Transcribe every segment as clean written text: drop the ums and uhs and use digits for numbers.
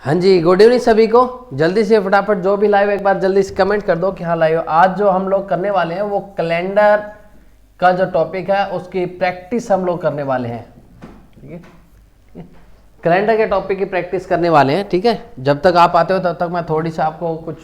हाँ जी, good evening सभी को। जल्दी से फटाफट जो भी लाइव एक बार जल्दी से कमेंट कर दो कि हाँ लाइव। आज जो हम लोग करने वाले हैं वो कैलेंडर का जो टॉपिक है उसकी प्रैक्टिस हम लोग करने वाले हैं। ठीक है, कैलेंडर के टॉपिक की प्रैक्टिस करने वाले हैं। ठीक है, जब तक आप आते हो तब तक मैं थोड़ी सी आपको कुछ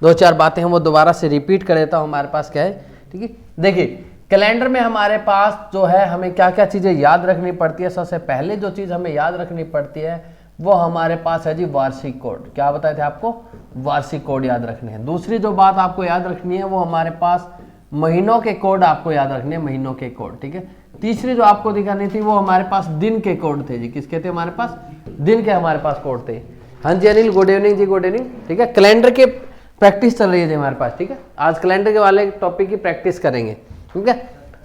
दो चार बातें हैं वो दोबारा से रिपीट कर देता हूँ। हमारे पास क्या है, ठीक है, देखिए कैलेंडर में हमारे पास जो है हमें क्या क्या चीज़ें याद रखनी पड़ती है। सबसे पहले जो चीज़ हमें याद रखनी पड़ती है वो हमारे पास है जी वार्षिक कोड। क्या बताए थे आपको, वार्षिक कोड याद रखने हैं। दूसरी जो बात आपको याद रखनी है वो हमारे पास महीनों के कोड आपको याद रखने हैं, महीनों के कोड। ठीक है, तीसरी जो आपको दिखानी थी वो हमारे पास दिन के कोड थे जी। किसके थे, हमारे पास दिन के हमारे पास कोड थे। हाँ जी अनिल, गुड इवनिंग जी, गुड इवनिंग। ठीक है, कैलेंडर के प्रैक्टिस चल रही है जी हमारे पास। ठीक है, आज कैलेंडर के वाले टॉपिक की प्रैक्टिस करेंगे। ठीक है,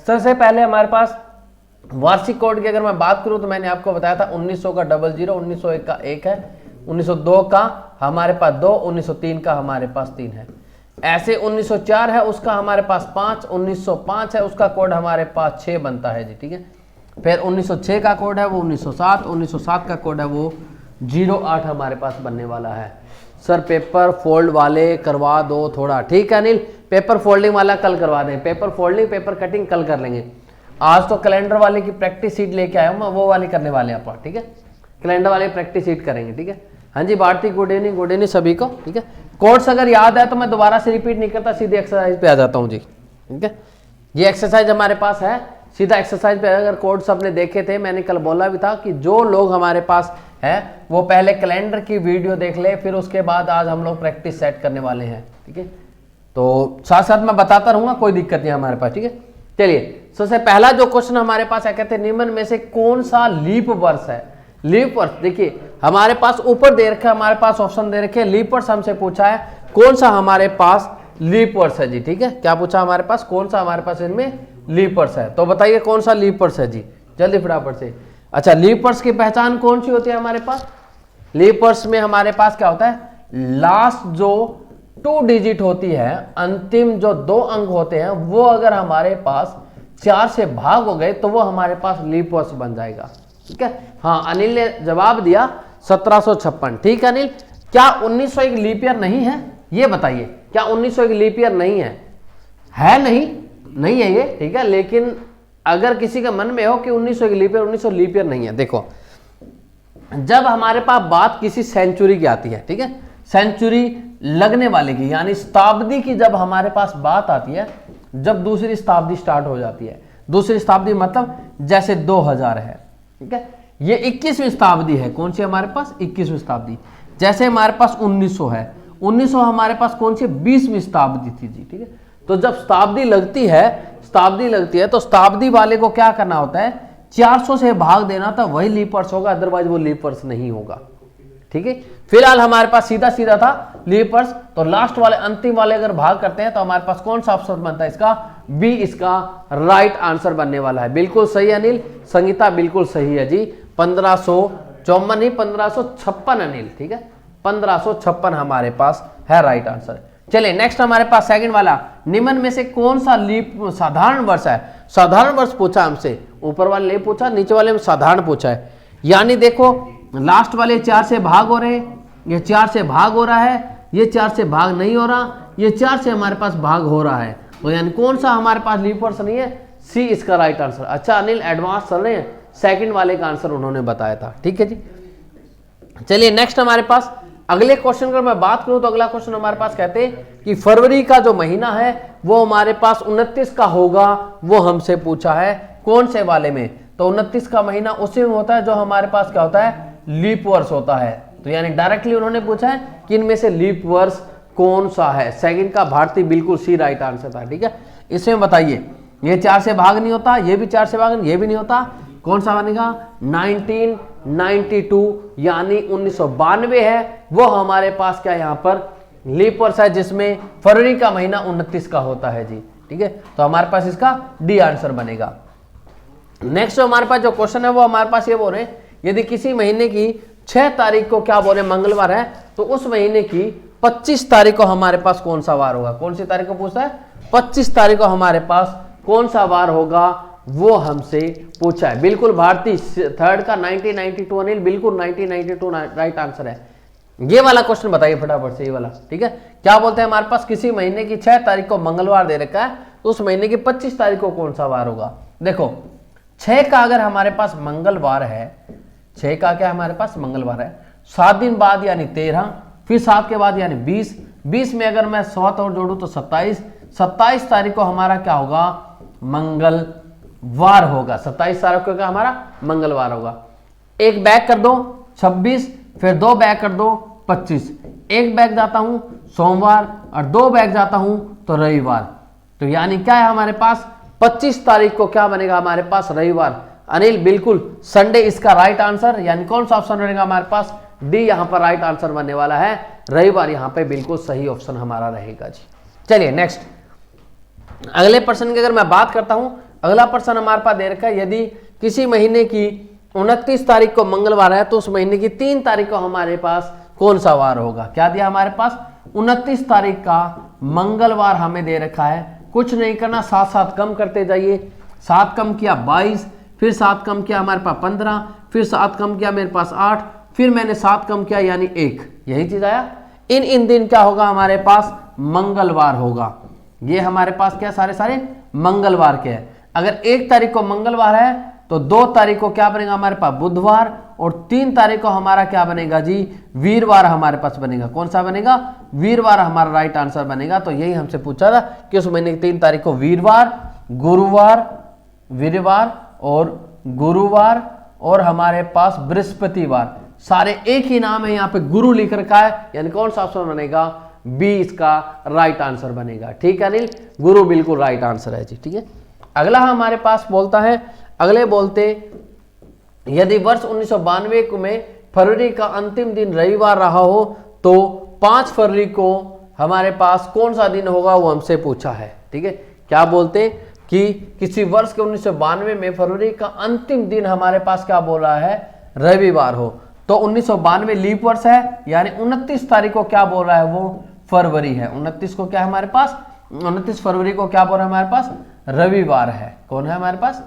सबसे पहले हमारे पास वार्षिक कोड की अगर मैं बात करूं तो मैंने आपको बताया था 1900 का 00, 1901 का 1 है, 1902 का हमारे पास 2, 1903 का हमारे पास 3 है। ऐसे 1904 है उसका हमारे पास 5, 1905 है उसका कोड हमारे पास 6 बनता है जी। ठीक है, फिर 1906 का कोड है वो 1907, 1907 का कोड है वो 08 हमारे पास बनने वाला है। सर पेपर फोल्ड वाले करवा दो थोड़ा। ठीक है अनिल, पेपर फोल्डिंग वाला कल करवा दें। पेपर फोल्डिंग पेपर कटिंग कल कर लेंगे। आज तो कैलेंडर वाले की प्रैक्टिस शीट लेके आया हूँ मैं, वो वाली करने वाले हैं आप। ठीक है, कैलेंडर वाले प्रैक्टिस शीट करेंगे। ठीक है, हाँ जी Bharati, good evening, good evening सभी को। ठीक है, कोड्स अगर याद है तो मैं दोबारा से रिपीट नहीं करता, सीधे एक्सरसाइज पे आ जाता हूँ जी। ठीक है, ये एक्सरसाइज हमारे पास है, सीधा एक्सरसाइज पे। अगर कोड्स आपने देखे थे, मैंने कल बोला भी था कि जो लोग हमारे पास है वो पहले कैलेंडर की वीडियो देख ले, फिर उसके बाद आज हम लोग प्रैक्टिस सेट करने वाले हैं। ठीक है, तो साथ साथ मैं बताता रहूंगा, कोई दिक्कत नहीं हमारे पास। ठीक है, चलिए सबसे पहला जो क्वेश्चन हमारे पास है, कहते हैं निम्न में से कौन सा लीप वर्ष है। लीप वर्ष देखिए हमारे पास ऊपर दे रखा है, हमारे पास ऑप्शन दे रखे हैं। लीप वर्ष हमसे पूछा है कौन सा हमारे पास लीप वर्ष है जी। ठीक है, क्या पूछा हमारे पास, कौन सा हमारे पास इनमें लीप वर्ष है। तो बताइए कौन सा लीप वर्ष है जी, जल्दी फटाफट से। अच्छा, लीप वर्ष की पहचान कौन सी होती है हमारे पास। लीप वर्ष में हमारे पास क्या होता है, लास्ट जो 2 डिजिट होती है, अंतिम जो 2 अंक होते हैं वो अगर हमारे पास 4 से भाग हो गए तो वो हमारे पास लीप वर्ष बन जाएगा। ठीक है, हाँ अनिल ने जवाब दिया 1756। ठीक है अनिल, क्या 1901 लीप ईयर नहीं है, ये बताइए। क्या 1901 लीप ईयर नहीं है? है नहीं है ये। ठीक है, लेकिन अगर किसी का मन में हो कि 1901 लीप ईयर, 1900 लीप ईयर नहीं है, देखो जब हमारे पास बात किसी सेंचुरी की आती है, ठीक है, सेंचुरी लगने वाले की यानी शताब्दी की जब हमारे पास बात आती है, जब दूसरी शताब्दी स्टार्ट हो जाती है, दूसरी शताब्दी मतलब जैसे 2000 है। ठीक है, ये 21वीं शताब्दी है। कौन सी हमारे पास, 21वीं शताब्दी। जैसे हमारे पास 1900 है, 1900 हमारे पास कौन सी 20वीं शताब्दी थी जी। ठीक है, तो जब शताब्दी लगती है तो शताब्दी वाले को क्या करना होता है, 400 से भाग देना था, वही लीप वर्ष होगा, अदरवाइज वो लीप वर्ष नहीं होगा। ठीक है, फिलहाल हमारे पास सीधा सीधा था लीप वर्ष, तो लास्ट वाले अंतिम वाले अगर भाग करते हैं तो हमारे पास कौन सा ऑप्शन बनता है, इसका बी इसका राइट आंसर बनने वाला है। बिल्कुल सही अनिल, संगीता बिल्कुल सही है जी। 1554 नहीं, 1556 अनिल। ठीक है, 1556 हमारे पास है राइट आंसर। चलिए नेक्स्ट हमारे पास सेकंड वाला, निम्न में से कौन सा लीप साधारण वर्ष है। साधारण वर्ष पूछा हमसे, ऊपर वाले नहीं पूछा, नीचे वाले में साधारण पूछा है। यानी देखो लास्ट वाले 4 से भाग हो रहे, ये 4 से भाग हो रहा है, ये 4 से भाग नहीं हो रहा, ये 4 से हमारे पास भाग हो रहा है, तो यानी कौन सा हमारे पास लीप वर्ष नहीं है, सी इसका राइट आंसर। अच्छा अनिल एडवांस चल रहे हैं, सेकंड वाले का आंसर उन्होंने बताया था। ठीक है जी, चलिए नेक्स्ट हमारे पास अगले क्वेश्चन का मैं बात करूं तो अगला क्वेश्चन हमारे पास कहते हैं कि फरवरी का जो महीना है वो हमारे पास 29 का होगा, वो हमसे पूछा है कौन से वाले में। तो 29 का महीना उसी में होता है जो हमारे पास क्या होता है, लीप वर्ष होता है। तो यानी डायरेक्टली उन्होंने पूछा है कि इनमें से लीप वर्ष कौन सा है। सेकंड का भारतीय बिल्कुल सी राइट आंसर था। ठीक है, इसमें बताइए, ये 4 से भाग नहीं होता, ये भी 4 से भाग, ये भी नहीं होता, कौन सा बनेगा, 1992 यानी 1992 है, वो हमारे पास क्या यहाँ पर लीप वर्ष है, जिसमें फरवरी का महीना 29 का होता है जी। ठीक है, तो हमारे पास इसका डी आंसर बनेगा। नेक्स्ट हमारे पास जो क्वेश्चन है वो हमारे पास ये बोल रहे हैं, यदि किसी महीने की 6 तारीख को क्या बोले मंगलवार है, तो उस महीने की 25 तारीख को हमारे पास कौन सा वार होगा। कौन सी तारीख को पूछता है, 25 तारीख को हमारे पास कौन सा वार होगा, वो हमसे पूछा है। बिल्कुल भारतीय थर्ड का 1992 अनिल, बिल्कुल 1992 राइट आंसर है। ये वाला क्वेश्चन बताइए फटाफट से, ये वाला, ठीक है। क्या बोलते हैं, हमारे पास किसी महीने की 6 तारीख को मंगलवार दे रखा है, तो उस महीने की 25 तारीख को कौन सा वार होगा। देखो 6 का अगर हमारे पास मंगलवार है, 6 का क्या हमारे पास मंगलवार है, 7 दिन बाद यानी 13, फिर 7 के बाद यानी 20, 20 में अगर मैं 7 और जोड़ू तो 27, 27 तारीख को हमारा क्या होगा, मंगलवार होगा। 27 तारीख को क्या हमारा मंगलवार होगा। एक बैक कर दो 26, फिर 2 बैक कर दो 25, एक बैक जाता हूं सोमवार और 2 बैक जाता हूं तो रविवार। तो यानी क्या है हमारे पास 25 तारीख को क्या बनेगा हमारे पास, रविवार। अनिल बिल्कुल संडे इसका राइट आंसर, यानी कौन सा ऑप्शन बनेगा हमारे पास, डी यहां पर राइट आंसर बनने वाला है, रविवार यहां पे बिल्कुल सही ऑप्शन हमारा रहेगा जी। चलिए नेक्स्ट, अगले प्रश्न की अगर मैं बात करता हूं, अगला प्रश्न हमारे पास दे रखा है, यदि किसी महीने की 29 तारीख को मंगलवार है तो उस महीने की 3 तारीख को हमारे पास कौन सा वार होगा। क्या दिया हमारे पास, 29 तारीख का मंगलवार हमें दे रखा है। कुछ नहीं करना, साथ साथ कम करते जाइए। 7 कम किया 22, फिर 7 कम किया हमारे पास 15, फिर 7 कम किया मेरे पास 8, फिर मैंने 7 कम किया यानी 1, यही चीज आया। इन दिन क्या होगा हमारे पास, मंगलवार होगा। ये हमारे पास क्या सारे मंगलवार के हैं। अगर 1 तारीख को मंगलवार है तो 2 तारीख को क्या बनेगा हमारे पास, बुधवार, और 3 तारीख को हमारा क्या बनेगा जी, वीरवार हमारे पास बनेगा। कौन सा बनेगा, वीरवार हमारा राइट आंसर बनेगा। तो यही हमसे पूछा था कि उस महीने की 3 तारीख को वीरवार, गुरुवार, वीरवार और गुरुवार और हमारे पास बृहस्पतिवार, सारे एक ही नाम है, यहाँ पे गुरु लिख रखा है, यानी कौन सा ऑप्शन बनेगा, बी इसका राइट आंसर बनेगा। ठीक है अनिल, गुरु बिल्कुल राइट आंसर है जी। ठीक है, अगला हमारे पास बोलता है, अगले बोलते यदि वर्ष 1992 में फरवरी का अंतिम दिन रविवार रहा हो तो 5 फरवरी को हमारे पास कौन सा दिन होगा, वो हमसे पूछा है। ठीक है, क्या बोलते कि किसी वर्ष के 1992 में फरवरी का अंतिम दिन हमारे पास क्या बोल रहा है, रविवार हो, तो 1992 लीप वर्ष है, यानी 29 तारीख को क्या बोल रहा है, वो फरवरी है। 29 को क्या है हमारे पास, 29 फरवरी को क्या बोल रहा है हमारे पास, रविवार है। कौन है हमारे पास,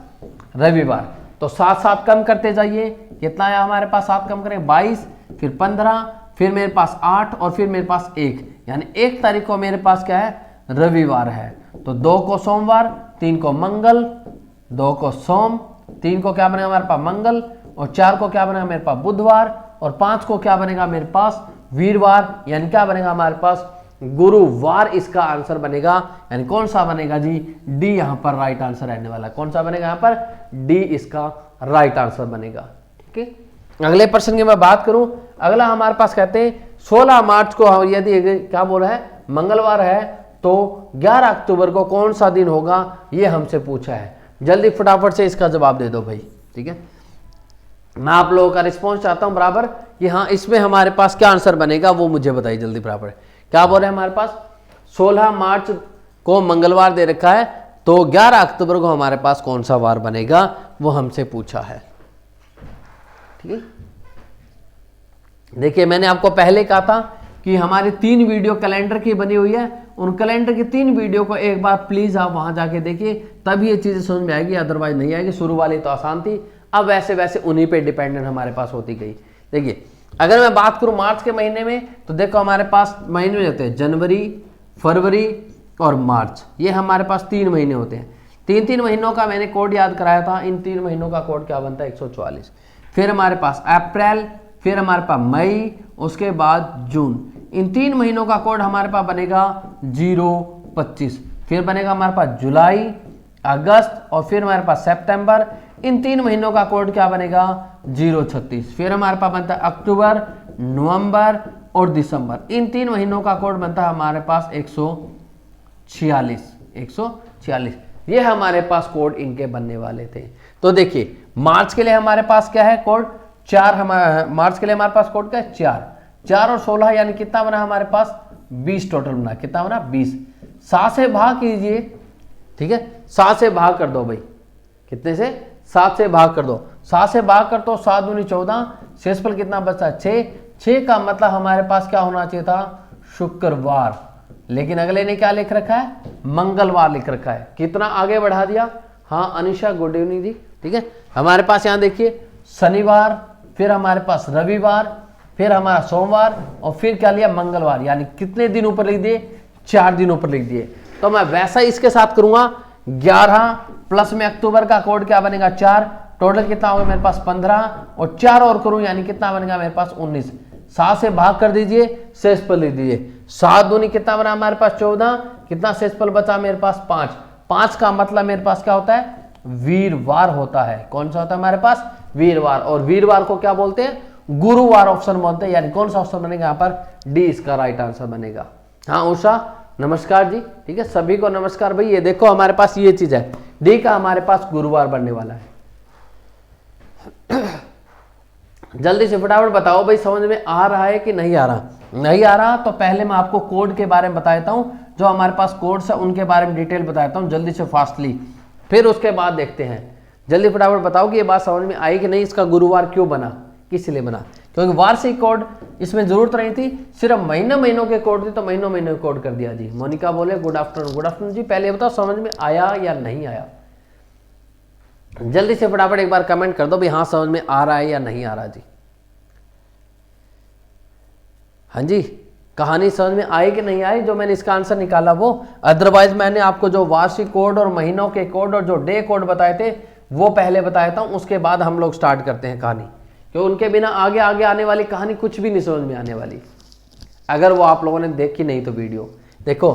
रविवार। तो 7 कम करते जाइए, कितना है हमारे पास, 7 कम करें 22, फिर 15, फिर मेरे पास 8 और फिर मेरे पास 1, यानी 1 तारीख को मेरे पास क्या है, रविवार है। तो 2 को सोमवार, 3 को मंगल, 2 को सोम, 3 को क्या बनेगा हमारे पास मंगल, और 4 को क्या बनेगा मेरे पास बुधवार, और 5 को क्या बनेगा मेरे पास वीरवार, यानी क्या बनेगा हमारे पास गुरुवार इसका आंसर बनेगा। यानी कौन सा बनेगा जी, डी यहां पर राइट आंसर रहने वाला। कौन सा बनेगा यहां पर, डी इसका राइट आंसर बनेगा। ठीक है, अगले प्रश्न की मैं बात करूं, अगला हमारे पास कहते हैं 16 मार्च को यदि क्या बोल रहा है, मंगलवार है, तो 11 अक्टूबर को कौन सा दिन होगा, ये हमसे पूछा है। जल्दी फटाफट से इसका जवाब दे दो भाई। ठीक है, मैं आप लोगों का रिस्पॉन्स चाहता हूं बराबर कि हाँ इसमें हमारे पास क्या आंसर बनेगा, वो मुझे बताइए जल्दी बराबर। क्या बोल रहे हैं हमारे पास, 16 मार्च को मंगलवार दे रखा है, तो 11 अक्टूबर को हमारे पास कौन सा वार बनेगा, वो हमसे पूछा है। ठीक है, देखिए मैंने आपको पहले कहा था कि हमारी 3 वीडियो कैलेंडर की बनी हुई है, उन कैलेंडर की 3 वीडियो को एक बार प्लीज आप वहां जाके देखिए, तभी ये चीजें समझ में आएगी, अदरवाइज नहीं आएगी। शुरू वाली तो आसान थी, अब वैसे वैसे उन्हीं पे डिपेंडेंट हमारे पास होती गई। देखिए अगर मैं बात करूं मार्च के महीने में, तो देखो हमारे पास महीने होते हैं जनवरी, फरवरी और मार्च, ये हमारे पास 3 महीने होते हैं। 3 महीनों का मैंने कोड याद कराया था, इन 3 महीनों का कोड क्या बनता है, 144। फिर हमारे पास अप्रैल, फिर हमारे पास मई, उसके बाद जून, इन 3 महीनों का कोड हमारे पास बनेगा 025। फिर बनेगा हमारे पास जुलाई, अगस्त और फिर हमारे पास सितंबर, इन 3 महीनों का कोड क्या बनेगा 036। फिर हमारे पास बनता है अक्टूबर, नवंबर और दिसंबर, इन 3 महीनों का कोड बनता है हमारे पास 146। ये हमारे पास कोड इनके बनने वाले थे। तो देखिए मार्च के लिए हमारे पास क्या है कोड 4, मार्च के लिए हमारे पास कोड क्या है 4 और 16 यानी कितना बना हमारे पास 20 टोटल बना। कितना बना 20। 7 से भाग कीजिए, ठीक है 7 से भाग कर दो भाई, कितने से 7 से भाग कर दो, 7 से भाग कर दो, 7 दूनी 14, शेषफल कितना बचता है 6 का मतलब हमारे पास क्या होना चाहिए था शुक्रवार, लेकिन अगले ने क्या लिख रखा है मंगलवार लिख रखा है। कितना आगे बढ़ा दिया, हाँ अनिशा गुड इवनिंग जी। ठीक है, हमारे पास यहाँ देखिए शनिवार, फिर हमारे पास रविवार, फिर हमारा सोमवार और फिर क्या लिया मंगलवार, यानी कितने दिन ऊपर लिख दिए, 4 दिन ऊपर लिख दिए। तो मैं वैसा इसके साथ करूंगा 11 प्लस में अक्टूबर का कोड क्या बनेगा 4, टोटल कितना होगा मेरे पास 15 और 4 और करूं यानी कितना बनेगा मेरे पास 19। 7 से भाग कर दीजिए, शेषफल लिख दीजिए। 7 दूनी कितना बना हमारे पास 14, कितना शेषफल बचा मेरे पास 5। 5 का मतलब मेरे पास क्या होता है, वीरवार होता है। कौन सा होता है हमारे पास, वीरवार। और वीरवार को क्या बोलते हैं, गुरुवार ऑप्शन बोलते हैं। यानी कौन सा ऑप्शन बनेगा यहाँ पर, डी इसका राइट आंसर बनेगा। हाँ उषा नमस्कार जी, ठीक है, सभी को नमस्कार भाई। ये देखो हमारे पास ये चीज है, डी का हमारे पास गुरुवार बनने वाला है। जल्दी से फटाफट बताओ भाई, समझ में आ रहा है कि नहीं आ रहा। नहीं आ रहा तो पहले मैं आपको कोड के बारे में बता देता हूं, जो हमारे पास कोड्स है उनके बारे में डिटेल बताता हूं जल्दी से फास्टली, फिर उसके बाद देखते हैं। जल्दी फटाफट बताओ कि ये बात समझ में आई कि नहीं, इसका गुरुवार क्यों बना, किस लिए बना। क्योंकि वार्षिक कोड इसमें जरूरत नहीं थी, सिर्फ महीनों के कोड थे तो महीनों के कोड कर दिया जी। मोनिका बोले गुड आफ्टरनून। गुड आफ्टरनून जी, पहले बताओ समझ में आया या नहीं आया। जल्दी से फटाफट एक बार कमेंट कर दो भाई, हाँ समझ में आ रहा है या नहीं आ रहा जी। हाँ जी, कहानी समझ में आई कि नहीं आई जो मैंने इसका आंसर निकाला वो। अदरवाइज मैंने आपको जो वार्षिक कोड और महीनों के कोड और जो डे कोड बताए थे वो पहले बताया था, उसके बाद हम लोग स्टार्ट करते हैं कहानी, क्योंकि उनके बिना आगे आगे आने वाली कहानी कुछ भी नहीं समझ में आने वाली, अगर वो आप लोगों ने देखी नहीं तो वीडियो। देखो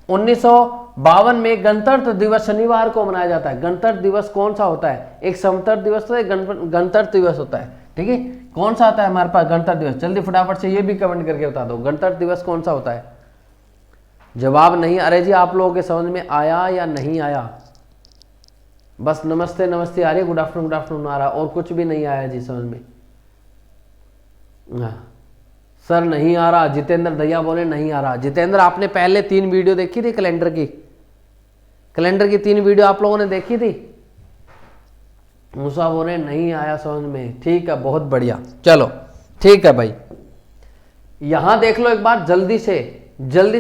1952 में गणतंत्र दिवस शनिवार को मनाया जाता है। गणतंत्र दिवस कौन सा होता है, एक समतंत्र दिवस होता है, गणतंत्र दिवस होता है, ठीक है। कौन सा आता है हमारे पास गणतंत्र दिवस, जल्दी फटाफट से ये भी कमेंट करके बता दो, गणतंत्र दिवस कौन सा होता है। जवाब नहीं, अरे जी आप लोगों के समझ में आया या नहीं आया, बस नमस्ते नमस्ते आ रही है, गुड आफ्टरनून आ रहा, और कुछ भी नहीं आया जी समझ में। सर नहीं आ रहा, जितेंद्र दया बोले नहीं आ रहा। जितेंद्र आपने पहले 3 वीडियो देखी थी कैलेंडर की, कैलेंडर की 3 वीडियो आप लोगों ने देखी थी। मूसा बोले नहीं आया समझ में, ठीक है बहुत बढ़िया, चलो ठीक है भाई। यहां देख लो एक बार जल्दी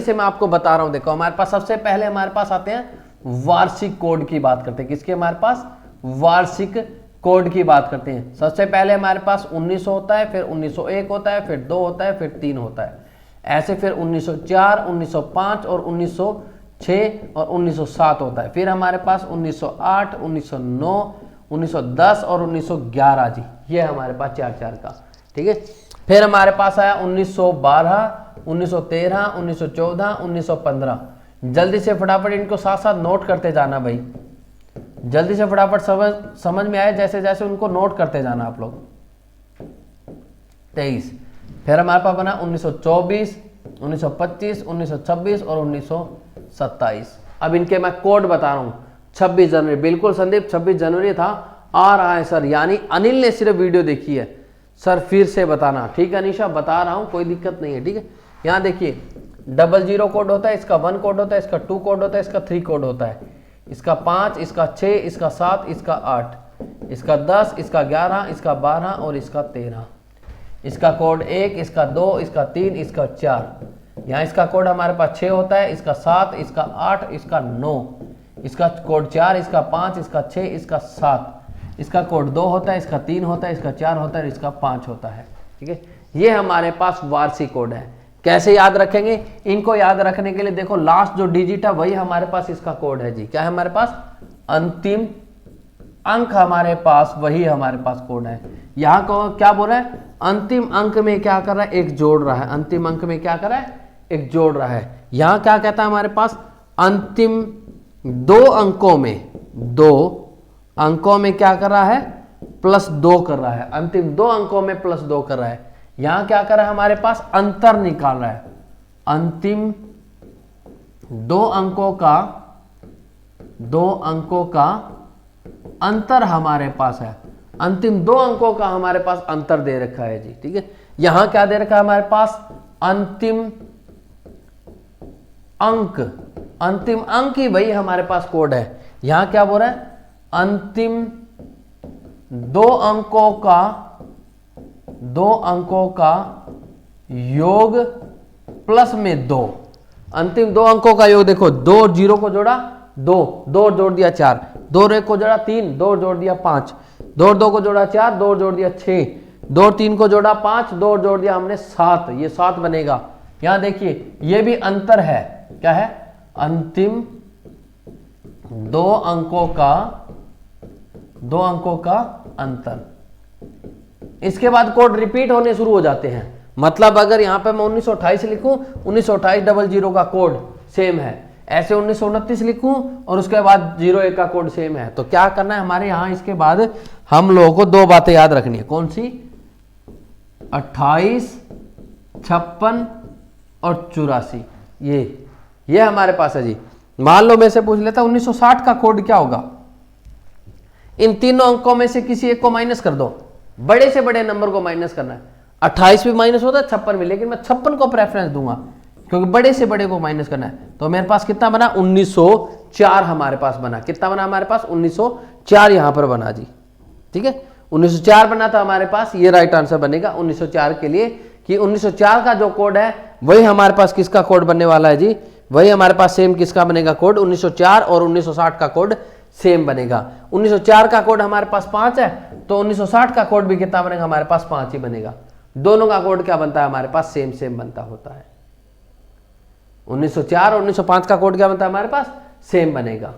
से मैं आपको बता रहा हूं। देखो हमारे पास सबसे पहले हमारे पास आते हैं वार्षिक कोड की बात करते हैं। किसके, हमारे पास वार्षिक कोड की बात करते हैं। सबसे पहले हमारे पास 1900 होता है, फिर 1901 होता है, फिर 2 होता है, फिर 3 होता है, ऐसे फिर 1904, 1905 और 1906 और 1907 होता है। फिर हमारे पास 1908, 1909, 1910 और 1911 जी, ये हमारे पास 4 का, ठीक है। फिर हमारे पास आया 1912, 1913, 1914, 1915। जल्दी से फटाफट इनको साथ साथ नोट करते जाना भाई, जल्दी से फटाफट समझ में आए, जैसे जैसे उनको नोट करते जाना आप लोग। 23, फिर हमारे पास बना 1924, 1925, 1926 और 1927। अब इनके मैं कोड बता रहा हूं। 26 जनवरी, बिल्कुल संदीप 26 जनवरी था, आ रहा है सर, यानी अनिल ने सिर्फ वीडियो देखी है सर, फिर से बताना, ठीक है अनिशा बता रहा हूं, कोई दिक्कत नहीं है, ठीक है। यहां देखिए 00 कोड होता है, इसका 1 कोड होता है, इसका 2 कोड होता है, इसका 3 कोड होता है, इसका 5, इसका 6, इसका 7, इसका 8, इसका 10, इसका 11, इसका 12 और इसका 13। इसका कोड 1, इसका 2, इसका 3, इसका 4। यहाँ इसका कोड हमारे पास 6 होता है, इसका 7, इसका 8, इसका 9, इसका कोड 4, इसका 5, इसका 6, इसका 7, इसका कोड 2 होता है, इसका 3 होता है, इसका 4 होता है, इसका 5 होता है, ठीक है। ये हमारे पास वार्षिक कोड है। कैसे याद रखेंगे इनको, याद रखने के लिए देखो लास्ट जो डिजिट है वही हमारे पास इसका कोड है जी। क्या है हमारे पास, अंतिम अंक हमारे पास वही हमारे पास कोड है। यहाँ को क्या बोल रहा है, अंतिम अंक में क्या कर रहा है, एक जोड़ रहा है। अंतिम अंक में क्या कर रहा है, एक जोड़ रहा है। यहाँ क्या कहता है हमारे पास, अंतिम 2 अंकों में क्या कर रहा है, +2 कर रहा है। अंतिम 2 अंकों में +2 कर रहा है। यहां क्या कर रहा है हमारे पास, अंतर निकाल रहा है। अंतिम 2 अंकों का अंतर हमारे पास है। अंतिम 2 अंकों का हमारे पास अंतर दे रखा है जी, ठीक है। यहां क्या दे रखा है हमारे पास, अंतिम अंक ही वही हमारे पास कोड है। यहां क्या बोल रहा है, अंतिम 2 अंकों का योग +2। अंतिम 2 अंकों का योग देखो, 2 और 0 को जोड़ा 2, 2 और जोड़ दिया 4, 2 और 1 को जोड़ा 3, 2 और जोड़ दिया 5, 2 और 2 को जोड़ा 4, 2 और जोड़ दिया 6, 2 और 3 को जोड़ा 5, 2 और जोड़ दिया हमने 7, ये 7 बनेगा। यहां देखिए ये भी अंतर है, क्या है, अंतिम 2 अंकों का अंतर। इसके बाद कोड रिपीट होने शुरू हो जाते हैं। मतलब अगर यहां पे मैं 1928 लिखूं, 1928 का कोड सेम है, ऐसे 1929 लिखूं और उसके बाद 01 का कोड सेम है। तो क्या करना है हमारे यहां, इसके बाद हम लोगों को 2 बातें याद रखनी है। कौन सी? 28, 56 और 84, ये हमारे पास है जी। मान लो मैं से पूछ लेता 1960 का कोड क्या होगा। इन तीनों अंकों में से किसी एक को माइनस कर दो, बड़े से बड़े नंबर को माइनस करना है। 28 भी माइनस होता है 56 भी, लेकिन मैं 56 को प्रेफरेंस दूंगा क्योंकि बड़े से बड़े को माइनस करना है। तो मेरे पास कितना बना? 1904 हमारे पास बना। कितना बना हमारे पास? 1904 यहां पर बना जी। ठीक है, 1904 बना था हमारे पास, ये राइट आंसर बनेगा 1904 के लिए, कि 1904 का जो कोड है वही हमारे पास किसका कोड बनने वाला है जी, वही हमारे पास सेम किसका बनेगा कोड, 1904 और 1960 का कोड सेम बनेगा। 1904 का कोड हमारे पास 5 है, तो 1960 का कोड भी कितना बनेगा हमारे पास? 5 ही बनेगा। दोनों का कोड क्या बनता है हमारे पास? सेम बनता होता है। 1904 और 1905 का कोड क्या बनता है हमारे पास? सेम बनेगा।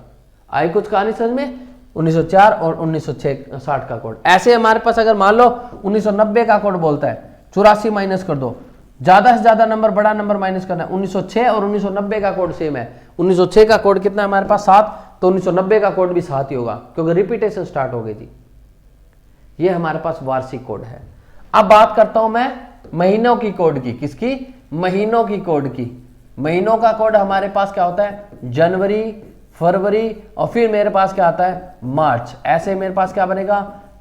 आई कुछ कहानी समझ में? 1904 और 1960 का कोड। ऐसे हमारे पास अगर मान लो 1990 का कोड बोलता है 84 माइनस कर दो, ज्यादा से ज्यादा नंबर बड़ा नंबर माइनस करना है। 1906 और 1990 का कोड सेम है। 1906 का कोड कितना है हमारे पास? 7, तो 1990 का कोड भी 7 ही होगा क्योंकि रिपीटेशन स्टार्ट हो गई जी। ये हमारे पास वार्षिक कोड है। अब बात करता हूं मैं महीनों की कोड की। किसकी? महीनों की कोड की। महीनों का कोड हमारे पास क्या होता है? जनवरी, फरवरी और फिर मेरे पास क्या आता है? मार्च। ऐसे मेरे पास क्या बनेगा?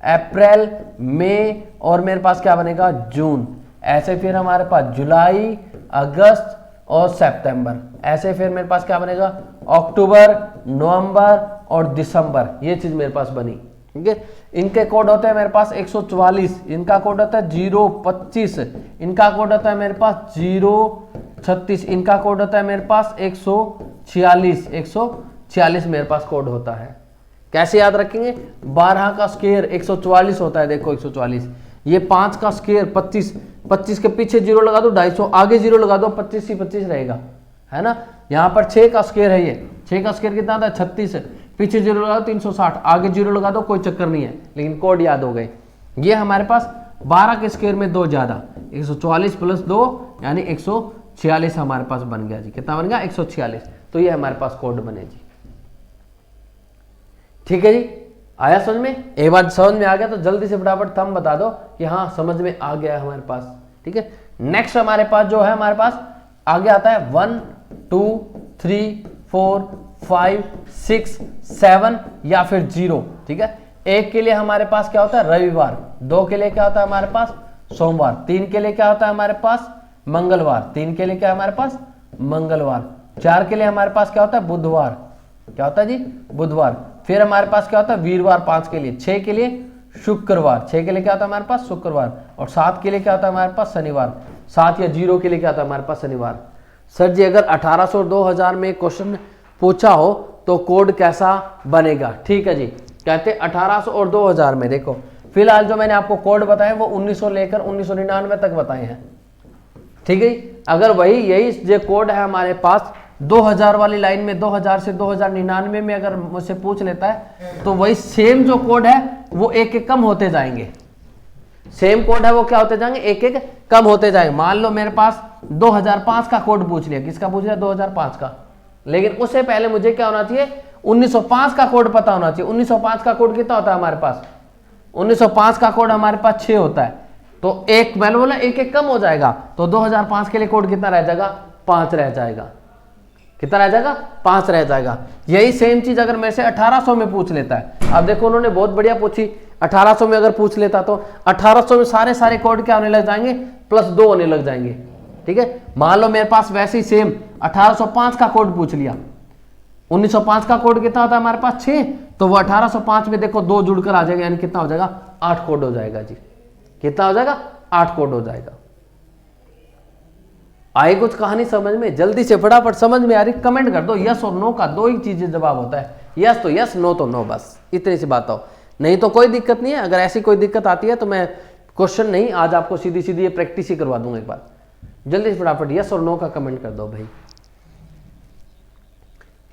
अप्रैल, मई और मेरे पास क्या बनेगा? जून। ऐसे फिर हमारे पास जुलाई, अगस्त और सितंबर। ऐसे फिर मेरे पास क्या बनेगा? अक्टूबर, नवंबर और दिसंबर। ये चीज मेरे पास बनी। ठीक है, इनके कोड होते हैं मेरे पास 144, इनका कोड होता है 025, इनका कोड होता है मेरे पास 036, इनका कोड होता है मेरे पास 146 मेरे पास कोड होता है। कैसे याद रखेंगे? 12 का स्क्वायर 144 होता है। देखो 144, ये 5 का स्क्वायर 25, 25 के पीछे 0 लगा दो 250, आगे 0 लगा दो 25 ही 25 रहेगा, है ना। यहाँ पर 6 का स्क्वायर है, ये 6 का स्क्वायर कितना था? 36, पीछे 0 लगा दो 360, आगे 0 लगा दो, कोई चक्कर नहीं है, लेकिन कोड याद हो गए। ये हमारे पास 12 के स्क्वायर में 2 ज्यादा, 144 प्लस 2 यानी 146 हमारे पास बन गया जी। कितना बन गया? 146। तो ये हमारे पास कोड बने जी। ठीक है जी, आया समझ में? एक बार समझ में आ गया तो जल्दी से फटाफट थंब बता दो कि हाँ समझ में आ गया है हमारे पास। ठीक है, नेक्स्ट हमारे पास जो है, हमारे पास आगे आता है 1, 2, 3, 4, 5, 6, 7 या फिर 0। ठीक है, 1 के लिए हमारे पास क्या होता है? रविवार। 2 के लिए क्या होता है हमारे पास? सोमवार। 3 के लिए क्या होता है हमारे पास? मंगलवार। 3 के लिए क्या है हमारे पास? मंगलवार। 4 के लिए हमारे पास क्या होता है? बुधवार। क्या होता है जी? बुधवार। फिर हमारे पास क्या होता है? वीरवार 5 के लिए। 6 के लिए शुक्रवार। 6 के लिए क्या होता है हमारे पास? शुक्रवार। और 7 के लिए क्या होता है हमारे पास? शनिवार। 7 या 0 के लिए क्या होता है हमारे पास? शनिवार। सर जी अगर 1800 और 2000 में क्वेश्चन पूछा हो तो कोड कैसा बनेगा? ठीक है जी, कहते 1800 और 2000 में देखो, फिलहाल जो मैंने आपको कोड बताए वो 1900 लेकर 1999 तक बताए हैं। ठीक है, अगर वही यही जो कोड है हमारे पास 2000 वाली लाइन में 2000 से 2099 में अगर मुझसे पूछ लेता है तो वही सेम जो कोड है वो एक एक कम होते जाएंगे। सेम कोड है वो क्या होते जाएंगे? एक एक कम होते जाएंगे। मान लो मेरे पास 2005 का कोड पूछ लिया। किसका पूछ लिया? 2005 का। लेकिन उससे पहले मुझे क्या होना चाहिए? 1905 का कोड पता होना चाहिए। 1905 का कोड कितना होता है हमारे पास? 1905 का कोड हमारे पास 6 होता है, तो एक मैंने बोला एक एक कम हो जाएगा, तो 2005 के लिए कोड कितना रह जाएगा? 5 रह जाएगा। कितना रह जाएगा? 5 रह जाएगा। यही सेम चीज अगर मेरे से 1800 में पूछ लेता है, अब देखो उन्होंने बहुत बढ़िया पूछी, 1800 में अगर पूछ लेता तो 1800 में सारे कोड क्या होने लग जाएंगे? +2 होने लग जाएंगे। ठीक है, मान लो मेरे पास वैसे ही सेम 1805 का कोड पूछ लिया। 1905 का कोड कितना होता है हमारे पास? 6, तो वो 1805 में देखो 2 जुड़कर आ जाएगा, यानी कितना हो जाएगा? 8 कोड हो जाएगा जी। कितना हो जाएगा? 8 कोड हो जाएगा। आई कुछ कहानी समझ में? जल्दी से फटाफट समझ में आ रही कमेंट कर दो। यस और नो का 2 ही चीजें जवाब होता है, यस तो यस, नो तो नो, बस इतनी सी बात हो। नहीं तो कोई दिक्कत नहीं है। अगर ऐसी कोई दिक्कत आती है तो मैं क्वेश्चन नहीं, आज आपको सीधी सीधी ये प्रैक्टिस ही करवा दूंगा एक बार। जल्दी से फटाफट यस और नो का कमेंट कर दो भाई,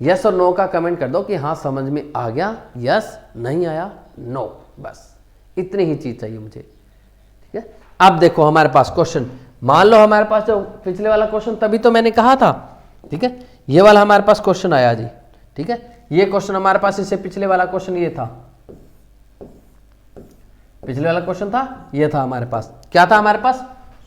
यस और नो का कमेंट कर दो कि हाँ समझ में आ गया, यस, नहीं आया नो, बस इतनी ही चीज चाहिए मुझे। ठीक है, अब देखो हमारे पास क्वेश्चन, मान लो हमारे पास जो पिछले वाला क्वेश्चन, तभी तो मैंने कहा था, ठीक है, ये वाला हमारे पास क्वेश्चन आया जी। ठीक है, ये क्वेश्चन हमारे पास, इससे पिछले वाला क्वेश्चन ये था, पिछले वाला क्वेश्चन था, ये था हमारे पास, क्या था हमारे पास,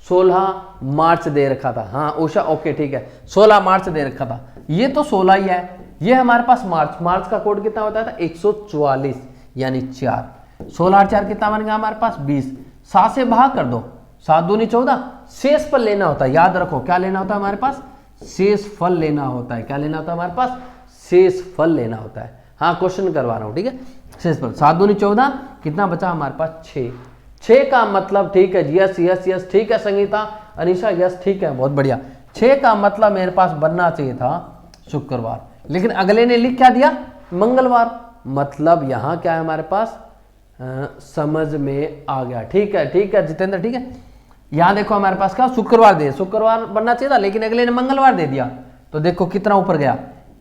16 मार्च दे रखा था। हाँ उषा, ओके ठीक है, 16 मार्च दे रखा था, ये तो 16 ही है, ये हमारे पास मार्च, मार्च का कोड कितना होता था 144 यानी 4, 16 और 4 कितना बन गया हमारे पास 20, 7 से भाग कर दो, 7 दूनी 14, शेष फल लेना होता है, याद रखो क्या लेना होता है हमारे पास, शेष फल लेना होता है। क्या लेना होता है हमारे पास, शेष फल लेना होता है। हाँ क्वेश्चन करवा रहा हूं, ठीक है, शेष फल 7 दूनी 14, कितना बचा हमारे पास 6, 6 का मतलब, ठीक है, यस यस यस, ठीक है संगीता, अनीशा यस, ठीक है, बहुत बढ़िया, 6 का मतलब मेरे पास बनना चाहिए था शुक्रवार, लेकिन अगले ने लिख क्या दिया, मंगलवार, मतलब यहां क्या है हमारे पास, समझ में आ गया। ठीक है जितेंद्र, ठीक है, यहां देखो हमारे पास क्या, शुक्रवार दे, शुक्रवार बनना चाहिए था, लेकिन अगले ने मंगलवार दे दिया, तो देखो कितना ऊपर गया,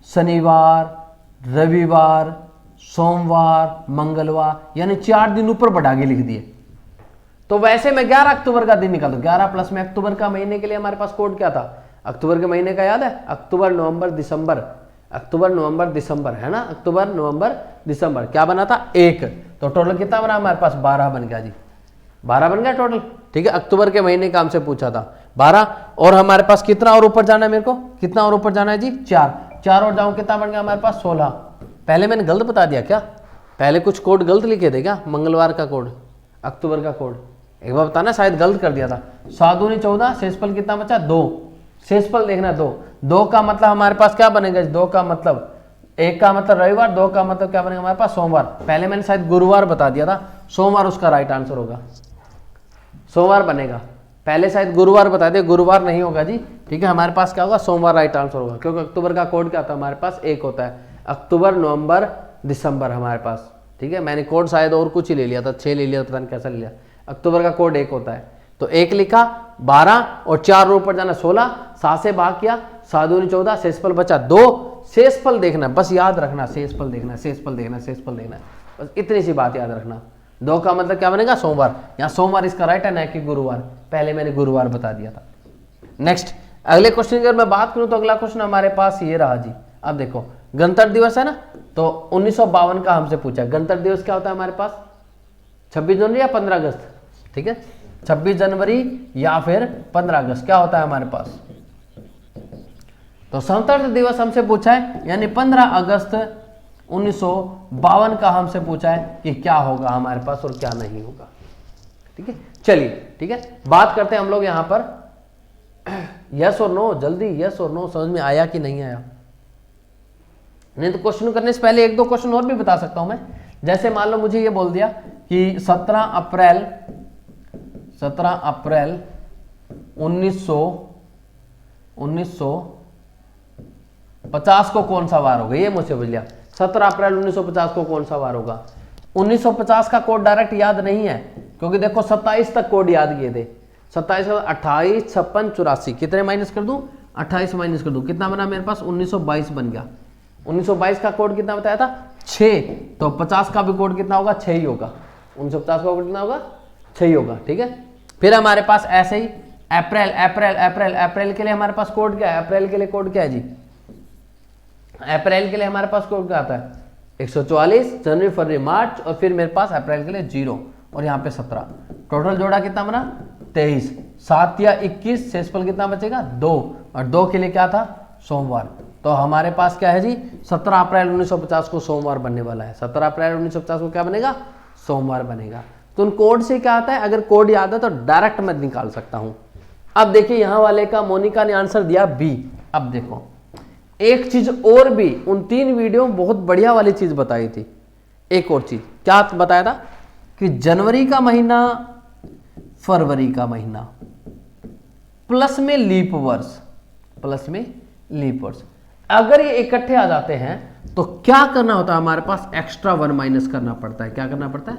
शनिवार, रविवार, सोमवार, मंगलवार, यानी 4 दिन ऊपर बढ़ा के लिख दिए। तो वैसे मैं 11 अक्टूबर का दिन निकाल दूं, 11 प्लस में अक्टूबर का महीने के लिए हमारे पास कोड क्या था, अक्टूबर के महीने का याद है, अक्टूबर नवंबर दिसंबर, अक्टूबर नवंबर दिसंबर है ना, अक्टूबर नवंबर दिसंबर, क्या बना था 1, तो टोटल कितना बना हमारे पास 12 बन गया जी, 12 बन गया टोटल। ठीक है, अक्टूबर के महीने का हमसे पूछा था 12, और हमारे पास कितना और ऊपर जाना है, मेरे को कितना और ऊपर जाना है जी 4 और जाऊं कितना बन गया हमारे पास 16। पहले मैंने गलत बता दिया क्या, पहले कुछ कोड गलत लिखे थे क्या, मंगलवार का कोड, अक्टूबर का कोड, एक बार बताना, शायद गलत कर दिया था। 7 दूनी 14, शेषफल कितना बचा 2, शेषफल देखना 2 का मतलब हमारे पास क्या बनेगा, 2 का मतलब, 1 का मतलब रविवार, 2 का मतलब क्या बनेगा हमारे पास सोमवार, पहले मैंने शायद गुरुवार बता दिया था, सोमवार उसका राइट आंसर होगा, सोमवार बनेगा, पहले शायद गुरुवार बता दिया, गुरुवार नहीं होगा जी। ठीक है, हमारे पास क्या होगा, सोमवार राइट आंसर होगा, क्योंकि अक्टूबर का कोड क्या था हमारे पास 1 होता है, अक्टूबर नवंबर दिसंबर हमारे पास। ठीक है, मैंने कोड शायद और कुछ ही ले लिया था, 6 ले लिया, पता नहीं कैसा ले लिया, अक्टूबर का कोड 1 होता है, तो 1 लिखा, 12 और 4 ऊपर जाना 16, 7 से भाग किया, 7 दूनी 14, शेषफल बचा 2, शेषफल देखना, बस याद रखना, शेषफल देखना, शेषफल देखना, शेषफल देखना, बस इतनी सी बात याद रखना। 2 का मतलब क्या बनेगा सोमवार, यहाँ सोमवार इसका राइट है, ना कि गुरुवार, पहले मैंने गुरुवार बता दिया था। नेक्स्ट अगले क्वेश्चन की अगर मैं बात करूं तो अगला क्वेश्चन हमारे पास ये रहा जी। अब देखो गणतंत्र दिवस है ना, तो 1952 का हमसे पूछा, गणतंत्र दिवस क्या होता है हमारे पास, 26 जनवरी या 15 अगस्त, ठीक है, 26 जनवरी या फिर 15 अगस्त, क्या होता है हमारे पास, तो स्वतंत्रता दिवस हमसे पूछा है, यानी 15 अगस्त 1952 का हमसे पूछा है कि क्या होगा हमारे पास और क्या नहीं होगा। ठीक है, चलिए ठीक है, बात करते हैं हम लोग यहां पर, यस और नो, जल्दी यस और नो, समझ में आया कि नहीं आया, नहीं तो क्वेश्चन करने से पहले 1-2 क्वेश्चन और भी बता सकता हूं मैं। जैसे मान लो मुझे ये बोल दिया कि 17 अप्रैल 1950 को कौन सा वार होगा, ये मुझसे पूछ लिया, 17 अप्रैल 1950 को कौन सा वार होगा। 1950 का कोड डायरेक्ट याद नहीं है, क्योंकि देखो 27 तक कोड याद किए थे, 27 28 56 84, कितने माइनस कर दूं, 28 माइनस कर दूं, कितना बना मेरे पास 1922 बन गया। 1922 का कोड कितना बताया था 6, तो 50 का भी कोड कितना होगा 6 ही होगा, 1950 का कोड कितना होगा 6 ही होगा। ठीक है, फिर हमारे पास ऐसे ही अप्रैल अप्रैल अप्रैल अप्रैल के लिए हमारे पास कोड क्या है, अप्रैल के लिए कोड क्या है जी, अप्रैल के लिए हमारे पास कोड क्या आता है 144, जनवरी फरवरी मार्च, और फिर मेरे पास अप्रैल के लिए 0 और यहाँ पे 17, टोटल जोड़ा कितना बना 23, 7 या 21, शेषफल कितना बचेगा 2, और 2 के लिए क्या था सोमवार, तो हमारे पास क्या है जी 17 अप्रैल 1950 को सोमवार बनने वाला है, 17 अप्रैल 1950 को क्या बनेगा सोमवार बनेगा। तो उन कोड से क्या आता है, अगर कोड याद है तो डायरेक्ट मैं निकाल सकता हूं। अब देखिए यहां वाले का मोनिका ने आंसर दिया बी। अब देखो एक चीज और भी, उन 3 वीडियो में बहुत बढ़िया वाली चीज बताई थी, एक और चीज क्या बताया था कि जनवरी का महीना, फरवरी का महीना, प्लस में लीप वर्ष, प्लस में लीप वर्ष, अगर ये इकट्ठे आ जाते हैं तो क्या करना होता है हमारे पास, एक्स्ट्रा 1 माइनस करना पड़ता है। क्या करना पड़ता है,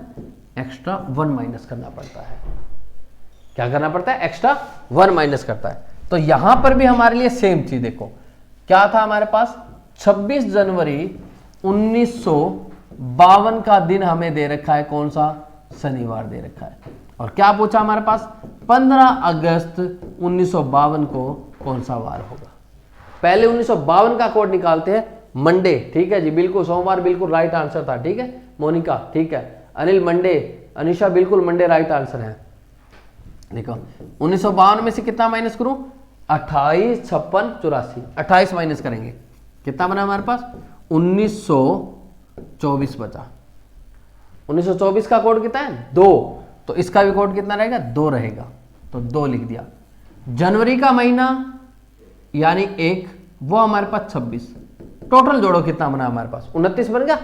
एक्स्ट्रा 1 माइनस करना पड़ता है। क्या करना पड़ता है, एक्स्ट्रा 1 माइनस करता है। तो यहां पर भी हमारे लिए सेम चीज, देखो क्या था हमारे पास, 26 जनवरी 1952 का दिन हमें दे रखा है, कौन सा, शनिवार दे रखा है। और क्या पूछा हमारे पास, 15 अगस्त 1952 को कौन सा वार होगा। पहले 1952 का कोड निकालते हैं, मंडे, ठीक है जी, बिल्कुल सोमवार बिल्कुल राइट आंसर था, ठीक है मोनिका, ठीक है अनिल मंडे, अनिशा बिल्कुल मंडे राइट आंसर है। देखो 1952 में से कितना माइनस करूं, 28, 56, 84, 28 माइनस करेंगे, कितना बना हमारे पास, 1924 बचा। 1924 का कोड कितना है, 2, तो इसका भी कोड कितना रहेगा, 2 रहेगा, तो 2 लिख दिया। जनवरी का महीना यानी 1, वो हमारे पास 26, टोटल जोड़ो कितना बना हमारे पास, 29 बन गया।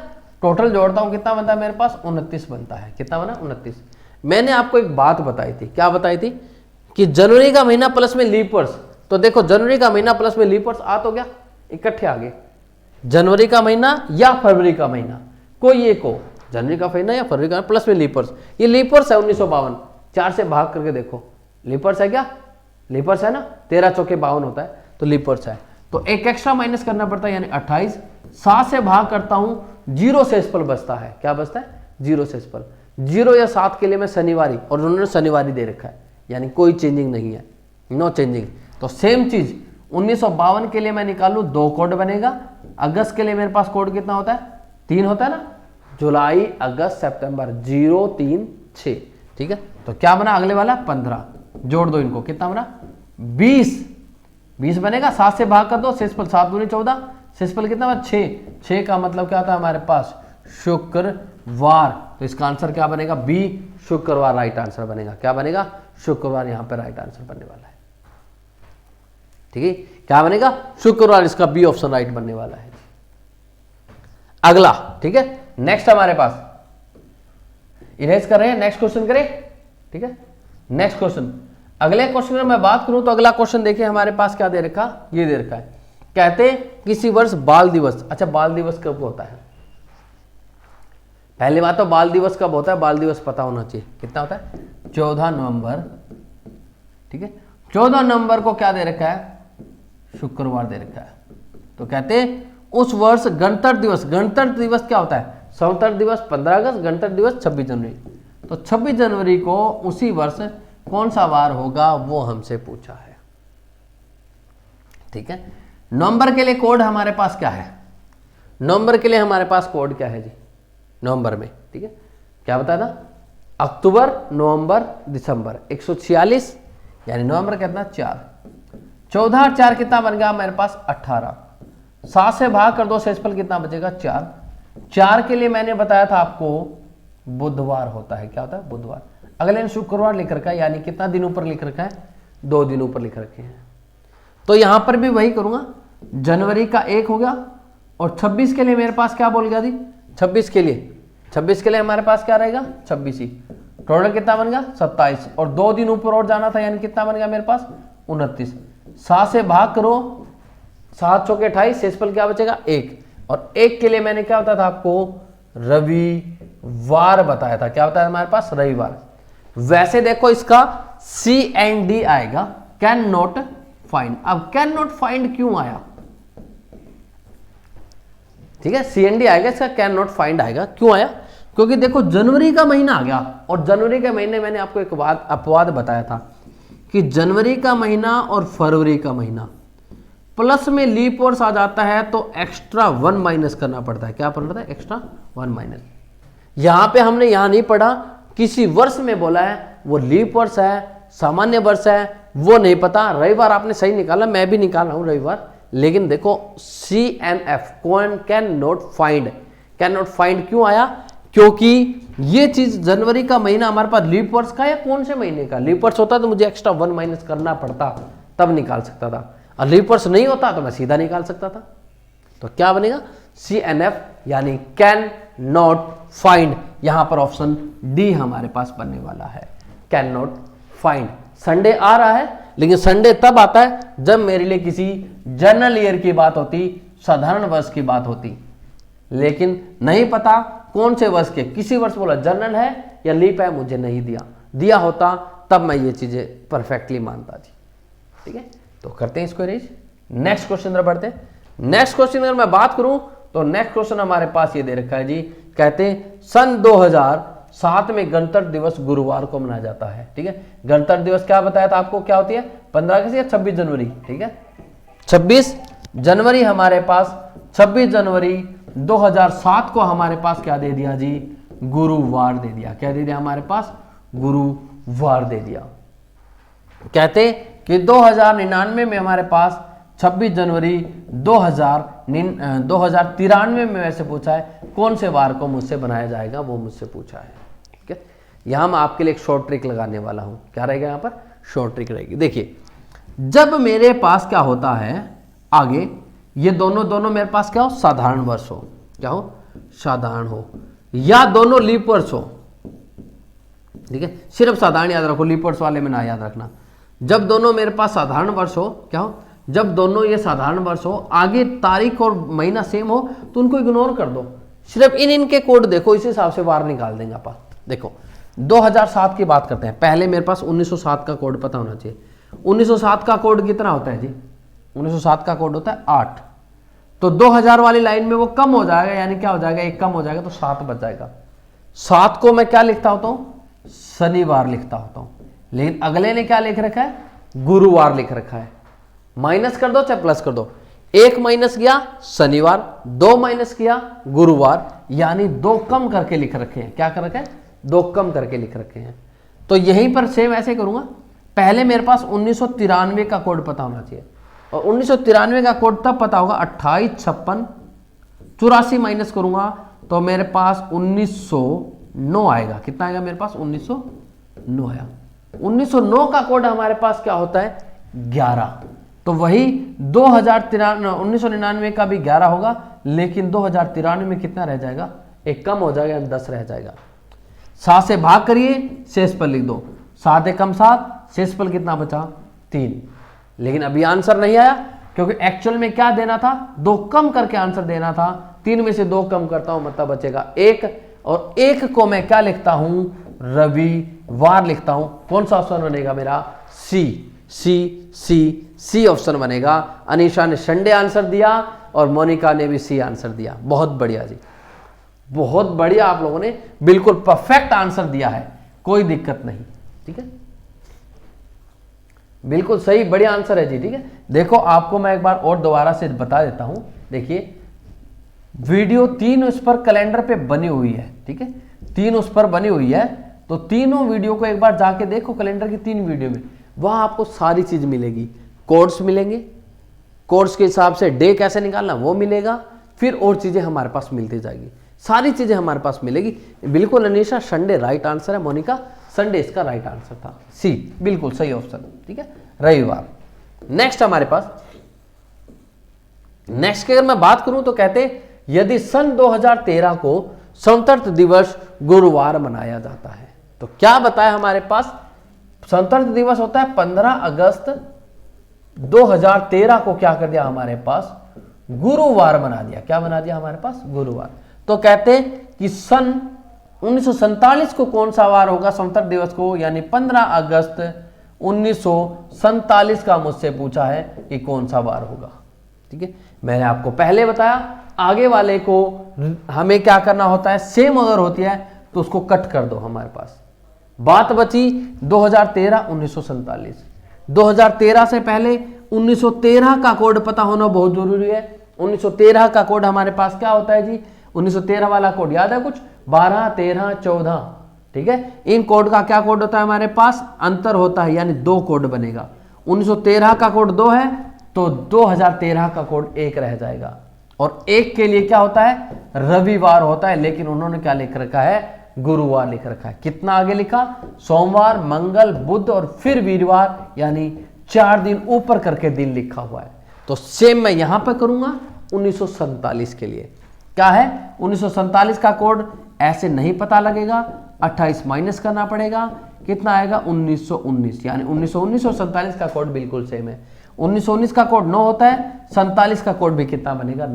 टोटल जोड़ता हूं कितना बनता है मेरे पास, 29 बनता है, कितना बना, 29। मैंने आपको एक बात बताई थी, क्या बताई थी, कि जनवरी का महीना प्लस में लीप वर्ष, तो देखो जनवरी का महीना प्लस में लीप वर्ष आ तो गया, इकट्ठे आ गए, जनवरी का महीना या फरवरी का महीना, कोई एक हो, जनवरी का महीना या फरवरी का प्लस में लीप वर्ष, ये लीप वर्ष है 1952, 4 से भाग करके देखो, लीप वर्ष है क्या, लीप वर्ष है ना, 13 चौके 52 होता है, तो लीप वर्ष है, तो एक एक्स्ट्रा माइनस करना पड़ता है, यानी 28, 7 से भाग करता हूं, 0 शेषफल बचता है, क्या बचता है, 0 शेषफल, 0 या 7 के लिए मैं शनिवारी, और उन्होंने शनिवारी दे रखा है, यानी कोई चेंजिंग नहीं है, नो चेंजिंग। तो सेम चीज 1952 के लिए मैं निकालू, 2 कोड बनेगा। अगस्त के लिए मेरे पास कोड कितना होता है, 3 होता है ना, जुलाई अगस्त सितंबर, 0 3 6, ठीक है। तो क्या बना अगले वाला, 15, जोड़ दो इनको, कितना बना, 20 बनेगा, 7 से भाग कर दो, शेषफल 7 दूनी 14, शेषफल कितना बना, 6 का मतलब क्या था हमारे पास, शुक्रवार, तो इसका आंसर क्या बनेगा, बी, शुक्रवार राइट आंसर बनेगा, क्या बनेगा, शुक्रवार यहां पे राइट आंसर बनने वाला है, ठीक है, क्या बनेगा, शुक्रवार, इसका बी ऑप्शन राइट बनने वाला है। अगला, ठीक है, नेक्स्ट हमारे पास इरेज कर रहे हैं, नेक्स्ट क्वेश्चन करें, ठीक है, नेक्स्ट क्वेश्चन। अगले क्वेश्चन में मैं बात करूं तो अगला क्वेश्चन देखिए हमारे पास क्या दे रखा, ये दे रखा है, कहते किसी वर्ष बाल दिवस, अच्छा बाल दिवस कब होता है, पहली बात तो बाल दिवस कब होता है, बाल दिवस पता होना चाहिए, कितना होता है, 14 नवंबर, ठीक है, 14 नवंबर को क्या दे रखा है, शुक्रवार दे रखा है। तो कहते उस वर्ष गणतंत्र दिवस, गणतंत्र दिवस क्या होता है, स्वतंत्रता दिवस 15 अगस्त, गणतंत्र दिवस 26 जनवरी, तो 26 जनवरी को उसी वर्ष कौन सा वार होगा वो हमसे पूछा है, ठीक है। नवंबर के लिए कोड हमारे पास क्या है, नवंबर के लिए हमारे पास कोड क्या है जी, नवंबर में, ठीक है, क्या बताया था, अक्टूबर, नवंबर, दिसंबर, 146, यानी नवंबर कितना 4, 14 और 4 कितना बन गया मेरे पास 18, 7 से भाग कर दो, शेषफल कितना बचेगा 4, 4 के लिए मैंने बताया था आपको बुधवार होता है, क्या होता है, बुधवार। अगले दिन शुक्रवार लिख रखा है, यानी कितना दिन ऊपर लिख रखा है, 2 दिन ऊपर लिख रखे हैं। तो यहां पर भी वही करूंगा, जनवरी का 1 हो गया, और 26 के लिए मेरे पास क्या बोल गया जी, 26 के लिए हमारे पास क्या रहेगा, 26 ही, टोटल कितना बन गया 27, और 2 दिन ऊपर और जाना था, यानी कितना बन गया मेरे पास 29, 7 से भाग करो, 7 चौके 28, शेषफल क्या बचेगा 1, और 1 के लिए मैंने क्या बताया था आपको, रविवार बताया था, क्या बताया हमारे पास, रविवार। वैसे देखो इसका CND आएगा, कैन नॉट फाइंड, अब कैन नॉट फाइंड क्यों आया, ठीक है, CND आएगा, इसका कैन नॉट फाइंड आएगा, क्यों आया, क्योंकि देखो जनवरी का महीना आ गया, और जनवरी के महीने मैंने आपको एक बात अपवाद बताया था कि जनवरी का महीना और फरवरी का महीना प्लस में लीप वर्ष आ जाता है तो एक्स्ट्रा 1 माइनस करना पड़ता है, क्या पड़ता है, एक्स्ट्रा 1 माइनस। यहां पे हमने यहां नहीं पढ़ा, किसी वर्ष में बोला है, वो लीप वर्ष है, सामान्य वर्ष है, वो नहीं पता। रविवार आपने सही निकाला, मैं भी निकाल रहा हूं रविवार, लेकिन देखो CNF, can not find, can not find क्यों आया, क्योंकि ये चीज जनवरी का महीना हमारे पास लीप वर्ष का या कौन से महीने का, लीप वर्ष होता तो मुझे एक्स्ट्रा 1 माइनस करना पड़ता, तब निकाल सकता था, और लीप वर्ष नहीं होता तो मैं सीधा निकाल सकता था। तो क्या बनेगा, CNF, यानी कैन नॉट फाइंड, यहां पर ऑप्शन डी हमारे पास बनने वाला है, कैन नॉट फाइंड। संडे आ रहा है, लेकिन संडे तब आता है जब मेरे लिए किसी जनरल ईयर की बात होती, साधारण वर्ष की बात होती, लेकिन नहीं पता कौन से वर्ष के, किसी वर्ष बोला जनरल है या लीप है, मुझे नहीं दिया होता तब मैं ये चीजें परफेक्टली मानता जी। ठीक है, तो करते हैं इसको रेज। नेक्स्ट क्वेश्चन तरफ बढ़ते हैं। नेक्स्ट क्वेश्चन अगर मैं बात करूं तो नेक्स्ट क्वेश्चन हमारे पास ये दे रखा है जी, कहते हैं सन 2007 में गणतंत्र दिवस गुरुवार को मनाया जाता है। ठीक है, गणतंत्र दिवस क्या बताया था आपको, क्या होती है, 15 अगस्त या 26 जनवरी। ठीक है, 26 जनवरी हमारे पास, 26 जनवरी 2007 को हमारे पास क्या दे दिया जी, गुरुवार दे दिया। क्या दे दिया हमारे पास, गुरुवार दे दिया। कहते कि 2099 में हमारे पास 26 जनवरी 2093 में वैसे पूछा है कौन से वार को मुझसे बनाया जाएगा, वो मुझसे पूछा है। ठीक है, यहां मैं आपके लिए एक शॉर्ट ट्रिक लगाने वाला हूं। क्या रहेगा यहां पर, शॉर्ट ट्रिक रहेगी। देखिए, जब मेरे पास क्या होता है आगे, ये दोनों मेरे पास क्या हो, साधारण वर्ष हो, क्या हो, साधारण हो, या दोनों लीप वर्ष हो। ठीक है, सिर्फ साधारण याद रखो, लीप वर्ष वाले में ना याद रखना। जब दोनों मेरे पास साधारण वर्ष हो, क्या हो, जब दोनों ये साधारण वर्ष हो, आगे तारीख और महीना सेम हो, तो उनको इग्नोर कर दो, सिर्फ इनके कोड देखो, इस हिसाब से वार निकाल देंगे आप। देखो 2007 की बात करते हैं, पहले मेरे पास 1907 का कोड पता होना चाहिए। 1907 का कोड कितना होता है जी, 1907 का कोड होता है 8। तो 2000 वाली लाइन में वो कम हो जाएगा, यानी क्या हो जाएगा, एक कम हो जाएगा, तो 7 बच जाएगा। 7 को मैं क्या लिखता होता हूं, शनिवार लिखता होता हूं, लेकिन अगले ने क्या लिख रखा है, गुरुवार लिख रखा है। माइनस कर दो चाहे प्लस कर दो, 1 माइनस किया शनिवार, 2 माइनस किया गुरुवार, यानी 2 कम करके लिख रखे हैं। क्या कर रखे हैं, 2 कम करके लिख रखे हैं। तो यहीं पर सेम ऐसे करूंगा, पहले मेरे पास 1993 का कोड पता होना चाहिए, और 1993 का कोड तब पता होगा 28 56 84 माइनस करूंगा तो मेरे पास 1909 आएगा। कितना आएगा मेरे पास, 1909 आया। 1909 का कोड हमारे पास क्या होता है, 11। तो वही 1999 का भी 11 होगा, लेकिन 2093 में कितना रह जाएगा, एक कम हो जाएगा, 10 रह जाएगा। 7 से भाग करिए, शेषफल लिख दो, 7 एकम 7, शेषफल कितना बचा, 3। लेकिन अभी आंसर नहीं आया, क्योंकि एक्चुअल में क्या देना था, 2 कम करके आंसर देना था। 3 में से 2 कम करता हूं, मतलब बचेगा 1, और 1 को मैं क्या लिखता हूं, रविवार लिखता हूं। कौन सा ऑप्शन बनेगा मेरा, सी ऑप्शन बनेगा। अनीशा ने संडे आंसर दिया और मोनिका ने भी सी आंसर दिया। बहुत बढ़िया जी, बहुत बढ़िया, आप लोगों ने बिल्कुल परफेक्ट आंसर दिया है, कोई दिक्कत नहीं। ठीक है, बिल्कुल सही, बढ़िया आंसर है जी। ठीक है, देखो आपको मैं एक बार और दोबारा से बता देता हूं। देखिए वीडियो 3 उस पर कैलेंडर पे बनी हुई है। ठीक है, 3 उस पर बनी हुई है, तो तीनों वीडियो को एक बार जाके देखो, कैलेंडर की 3 वीडियो में, वहां आपको सारी चीज मिलेगी। कोड्स मिलेंगे, कोड्स के हिसाब से डे कैसे निकालना वो मिलेगा, फिर और चीजें हमारे पास मिलती जाएगी, सारी चीजें हमारे पास मिलेगी। बिल्कुल अनीशा, संडे राइट आंसर है। मोनिका, संडे इसका राइट आंसर था, सी बिल्कुल सही ऑप्शन। ठीक है, रविवार। नेक्स्ट हमारे पास, नेक्स्ट की अगर मैं बात करूं तो कहते यदि सन 2013 को स्वतंत्रता दिवस गुरुवार मनाया जाता है, तो क्या बताया हमारे पास, स्वतंत्रता दिवस होता है 15 अगस्त 2013 को क्या कर दिया हमारे पास, गुरुवार बना दिया। क्या बना दिया हमारे पास, गुरुवार। तो कहते कि सन 1947 को कौन सा वार होगा स्वतंत्रता दिवस को, यानी 15 अगस्त 1947 का मुझसे पूछा है कि कौन सा वार होगा। ठीक है, मैंने आपको पहले बताया, आगे वाले को हमें क्या करना होता है, सेम अगर होती है तो उसको कट कर दो। हमारे पास बात बची 2013 1947। 2013 से पहले 1913 का कोड पता होना बहुत जरूरी है। 1913 का कोड हमारे पास क्या होता है जी, 1913 वाला कोड याद है कुछ, 12 13 14। ठीक है, इन कोड का क्या कोड होता है हमारे पास, अंतर होता है, यानी 2 कोड बनेगा। 1913 का कोड 2 है, तो 2013 का कोड 1 रह जाएगा, और 1 के लिए क्या होता है, रविवार होता है, लेकिन उन्होंने क्या लिख रखा है, गुरुवार लिख रखा है। कितना आगे लिखा, सोमवार, मंगल, बुध और फिर वीरवार, यानी 4 दिन ऊपर करके दिन लिखा हुआ है। तो सेम मैं यहां पर करूंगा 1947 के लिए। क्या है, 1947 का कोड ऐसे नहीं पता लगेगा, 28 माइनस करना पड़ेगा, कितना आएगा 1919, यानी 1919 और 47 का कोड बिल्कुल सेम है। 1919 का कोड 9 होता है, 47 का कोड भी कितना बनेगा,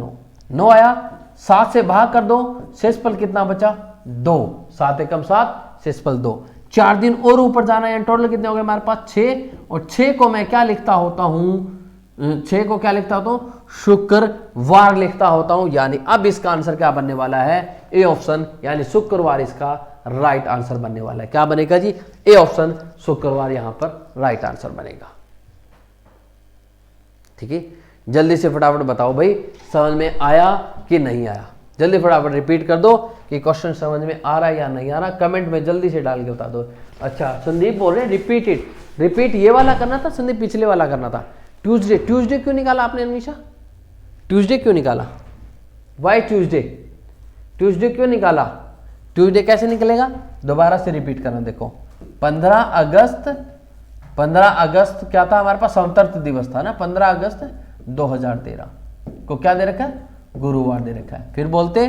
9 आया। 7 से भाग कर दो, शेषफल कितना बचा, 2। 7 एकम 7, शेषफल 2। 4 दिन और ऊपर जाना है, टोटल कितने हो गए हमारे पास 6, और 6 को मैं क्या लिखता होता हूं, 6 को क्या लिखता होता हूं, शुक्रवार लिखता होता हूं। यानी अब इसका आंसर क्या बनने वाला है, ए ऑप्शन, यानी शुक्रवार इसका राइट आंसर बनने वाला है। क्या बनेगा जी, ए ऑप्शन शुक्रवार यहां पर राइट आंसर बनेगा। ठीक है, जल्दी से फटाफट बताओ भाई समझ में आया कि नहीं आया, जल्दी फटाफट रिपीट कर दो कि क्वेश्चन समझ में आ रहा है या नहीं आ रहा, कमेंट में जल्दी से डाल के बता दो। अच्छा संदीप बोल रहे रिपीट इट, रिपीट ये वाला करना था संदीप, पिछले वाला करना था। ट्यूसडे, ट्यूसडे क्यों निकाला आपने अनीशा, ट्यूसडे क्यों निकाला, वाई ट्यूसडे, ट्यूसडे क्यों निकाला, ट्यूसडे कैसे निकलेगा, दोबारा से रिपीट करना। देखो 15 अगस्त, 15 अगस्त क्या था हमारे पास, स्वतंत्रता दिवस था ना, 15 अगस्त 2013 को क्या दे रखा है, गुरुवार दे रखा है। फिर बोलते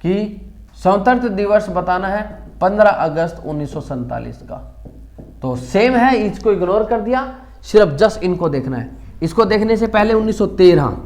कि स्वतंत्रता दिवस बताना है 15 अगस्त 1947 का, तो सेम है, इसको इग्नोर कर दिया, सिर्फ जस्ट इनको देखना है। इसको देखने से पहले 1913,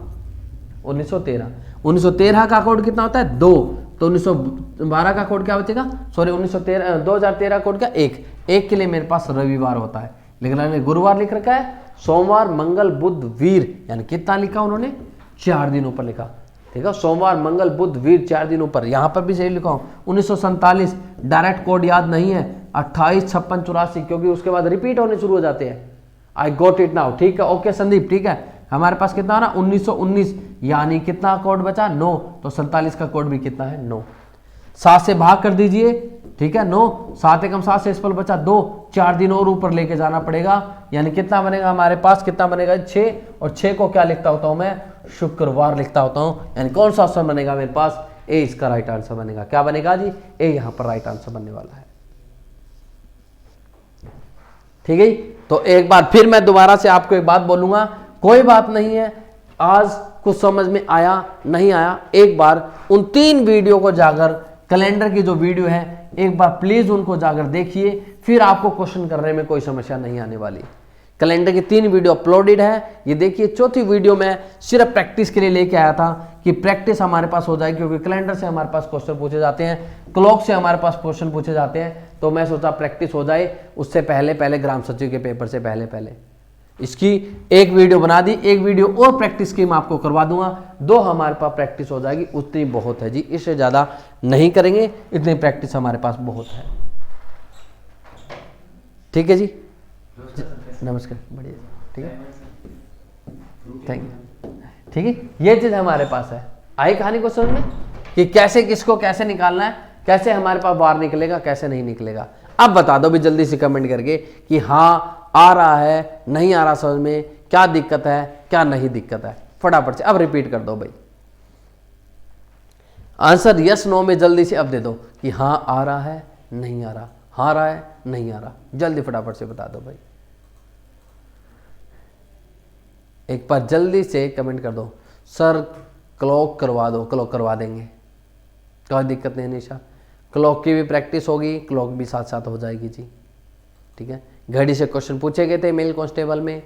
1913 का कोड कितना होता है 2, तो 1912 का कोड क्या बचेगा, सॉरी 1913 2013 कोड क्या 1 के लिए मेरे पास रविवार होता है, लेकिन मैंने गुरुवार लिख रखा है, सोमवार मंगल बुध वीर, यानी कितना लिखा उन्होंने 4 दिन ऊपर लिखा। ठीक है, सोमवार मंगल बुध वीर 4 दिन ऊपर, यहां पर भी सही लिखा हूं 1947, डायरेक्ट कोड याद नहीं है, 28 56 84, क्योंकि उसके बाद रिपीट होने शुरू हो जाते हैं। आई गोट इट नाउ, ठीक है, ओके संदीप, ठीक है। हमारे पास कितना ना 1919, यानी कितना कोड बचा 9, तो 47 का कोड भी कितना है 9, 7 से भाग कर दीजिए, ठीक है 9, 7 एकम 7 से इस पर बचा 2, 4 दिन और ऊपर लेके जाना पड़ेगा, यानी कितना बनेगा हमारे पास, कितना बनेगा 6, और 6 को क्या लिखता होता हूं मैं, शुक्रवार लिखता होता हूं, यानी कौन सा ऑप्शन बनेगा मेरे पास, ए इसका राइट आंसर बनेगा। क्या बनेगा जी, ए यहां पर राइट आंसर बनने वाला है। ठीक है, तो एक बार फिर मैं दोबारा से आपको एक बात बोलूंगा, कोई बात नहीं है, आज कुछ समझ में आया नहीं आया, एक बार उन 3 वीडियो को जाकर, कैलेंडर की जो वीडियो है एक बार प्लीज उनको जाकर देखिए, फिर आपको क्वेश्चन करने में कोई समस्या नहीं आने वाली। कैलेंडर की 3 वीडियो अपलोडेड है, ये देखिए। चौथी वीडियो में सिर्फ प्रैक्टिस के लिए लेके आया था कि प्रैक्टिस हमारे पास हो जाए, क्योंकि कैलेंडर से हमारे पास क्वेश्चन पूछे जाते हैं, क्लॉक से हमारे पास क्वेश्चन पूछे जाते हैं, तो मैं सोचा प्रैक्टिस हो जाए उससे पहले पहले, ग्राम सचिव के पेपर से पहले पहले इसकी एक वीडियो बना दी, एक वीडियो और प्रैक्टिस की मैं आपको करवा दूंगा, 2 हमारे पास प्रैक्टिस हो जाएगी, उतनी बहुत है जी, इससे ज्यादा नहीं करेंगे, इतनी प्रैक्टिस हमारे पास बहुत है। ठीक है जी, नमस्कार, बढ़िया, ठीक है, थैंक यू। ठीक है, ये चीज हमारे पास है। आई कहानी को समझ में कि कैसे किसको कैसे निकालना है, कैसे हमारे पास बाहर निकलेगा, कैसे नहीं निकलेगा। अब बता दो भी जल्दी से कमेंट करके कि हाँ आ रहा है, नहीं आ रहा समझ में, क्या दिक्कत है, क्या नहीं दिक्कत है, फटाफट से अब रिपीट कर दो भाई। आंसर यस नो में जल्दी से अब दे दो कि हाँ आ रहा है, नहीं आ रहा, हाँ आ रहा है, नहीं आ रहा, जल्दी फटाफट से बता दो भाई। एक बार जल्दी से कमेंट कर दो, सर क्लॉक करवा दो, क्लॉक करवा देंगे, कोई दिक्कत नहीं निशा, क्लॉक की भी प्रैक्टिस होगी, क्लॉक भी साथ साथ हो जाएगी जी। ठीक है, घड़ी से क्वेश्चन पूछे गए थे मेल कांस्टेबल में,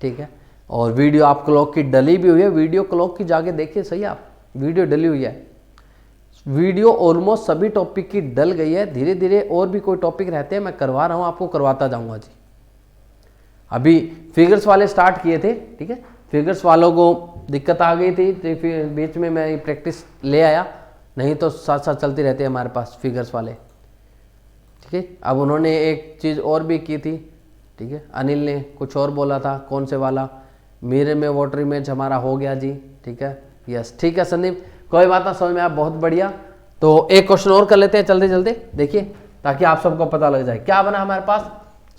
ठीक है, और वीडियो आप क्लॉक की डली भी हुई है, वीडियो क्लॉक की जाके देखिए सही, आप वीडियो डली हुई है, वीडियो ऑलमोस्ट सभी टॉपिक की डल गई है, धीरे धीरे और भी कोई टॉपिक रहते हैं मैं करवा रहा हूँ, आपको करवाता जाऊँगा जी। अभी फिगर्स वाले स्टार्ट किए थे, ठीक है, फिगर्स वालों को दिक्कत आ गई थी, तो फिर बीच में मैं प्रैक्टिस ले आया, नहीं तो साथ साथ चलती रहती है हमारे पास फिगर्स वाले। ठीक है, अब उन्होंने एक चीज़ और भी की थी, ठीक है, अनिल ने कुछ और बोला था, कौन से वाला, मेरे में वाटर इमेज हमारा हो गया जी। ठीक है, यस, ठीक है संदीप, कोई बात ना, समझ में आप बहुत बढ़िया। तो एक क्वेश्चन और कर लेते हैं चलते चलते, देखिए ताकि आप सबको पता लग जाए क्या बना हमारे पास।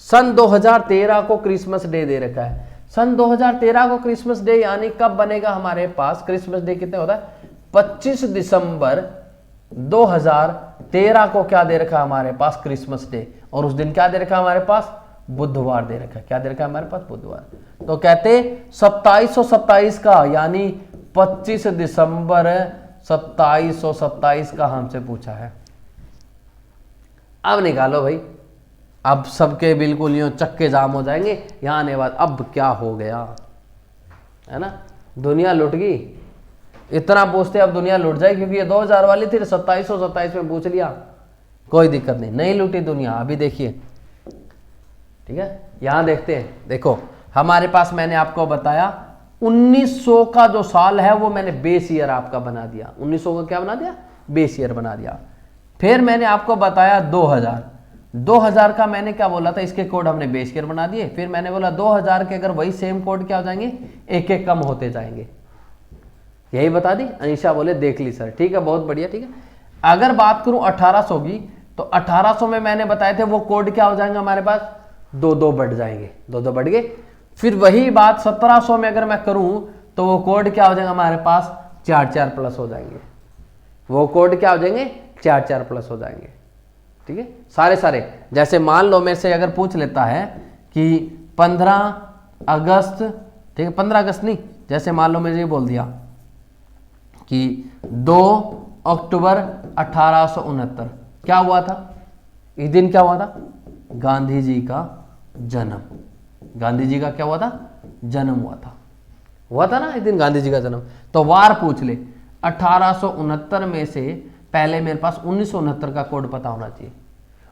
सन 2013 को क्रिसमस डे दे रखा है, सन 2013 को क्रिसमस डे, यानी कब बनेगा हमारे पास क्रिसमस डे, कितने होता है 25 दिसंबर 2013 को क्या दे रखा है हमारे पास क्रिसमस डे, और उस दिन क्या दे रखा है हमारे पास, बुधवार दे रखा है। क्या दे रखा है हमारे पास, बुधवार। तो कहते 2727 का, यानी 25 दिसंबर 2727 का हमसे पूछा है। अब निकालो भाई, अब सबके बिल्कुल यूं चक्के जाम हो जाएंगे यहां आने बाद, अब क्या हो गया है ना, दुनिया लुट गई, इतना पूछते अब दुनिया लुट जाए, क्योंकि ये 2000 वाली थी, 2727 में पूछ लिया, कोई दिक्कत नहीं, नहीं लुटी दुनिया। अभी देखिए ठीक है, यहां देखते हैं, देखो हमारे पास मैंने आपको बताया 1900 का जो साल है वो मैंने बेस ईयर आपका बना दिया, 1900 का क्या बना दिया, बेस ईयर बना दिया। फिर मैंने आपको बताया 2000 का मैंने क्या बोला था, इसके कोड हमने बेस ईयर बना दिए। फिर मैंने बोला 2000 के अगर वही सेम कोड क्या हो जाएंगे, एक एक कम होते जाएंगे। यही बता दी। अनीशा बोले देख ली सर, ठीक है, बहुत बढ़िया, ठीक है। अगर बात करूं 1800 की, तो 1800 में मैंने बताए थे वो कोड क्या हो जाएंगे हमारे पास, दो दो बढ़ जाएंगे, दो दो बढ़ गए। फिर वही बात 1700 में अगर मैं करूं तो वो कोड क्या हो जाएगा हमारे पास, 4 प्लस हो जाएंगे। वो कोड क्या हो जाएंगे, 4 प्लस हो जाएंगे, ठीक है, सारे। जैसे मान लो मेरे से अगर पूछ लेता है कि 15 अगस्त, ठीक है, 15 अगस्त नहीं, जैसे मान लो मैंने ये बोल दिया कि 2 अक्टूबर 1869 क्या हुआ था, इस दिन क्या हुआ था, गांधी जी का जन्म। गांधी जी का क्या हुआ था, जन्म हुआ था ना इस दिन गांधी जी का जन्म। तो वार पूछ ले, 1869 में से पहले मेरे पास 1969 का कोड पता होना चाहिए।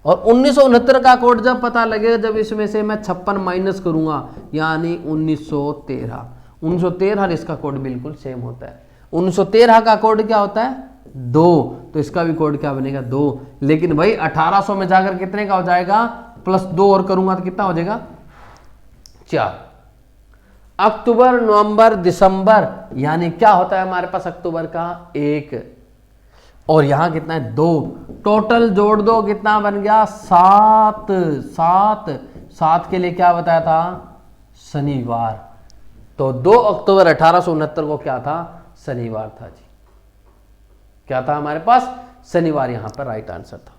और 1969 का कोड जब पता लगेगा जब इसमें से मैं 56 माइनस करूंगा, यानी 1913 इसका कोड बिल्कुल सेम होता है। 1913 का कोड क्या होता है, 2, तो इसका भी कोड क्या बनेगा, 2। लेकिन भाई 1800 में जाकर कितने का हो जाएगा, +2 और करूंगा तो कितना हो जाएगा, 4। अक्टूबर, नवंबर, दिसंबर, यानी क्या होता है हमारे पास अक्टूबर का 1, और यहां कितना है 2। टोटल जोड़ दो कितना बन गया, 7 के लिए क्या बताया था, शनिवार। तो 2 अक्टूबर 1869 को क्या था, शनिवार था जी। क्या था हमारे पास, शनिवार, यहां पर राइट आंसर था।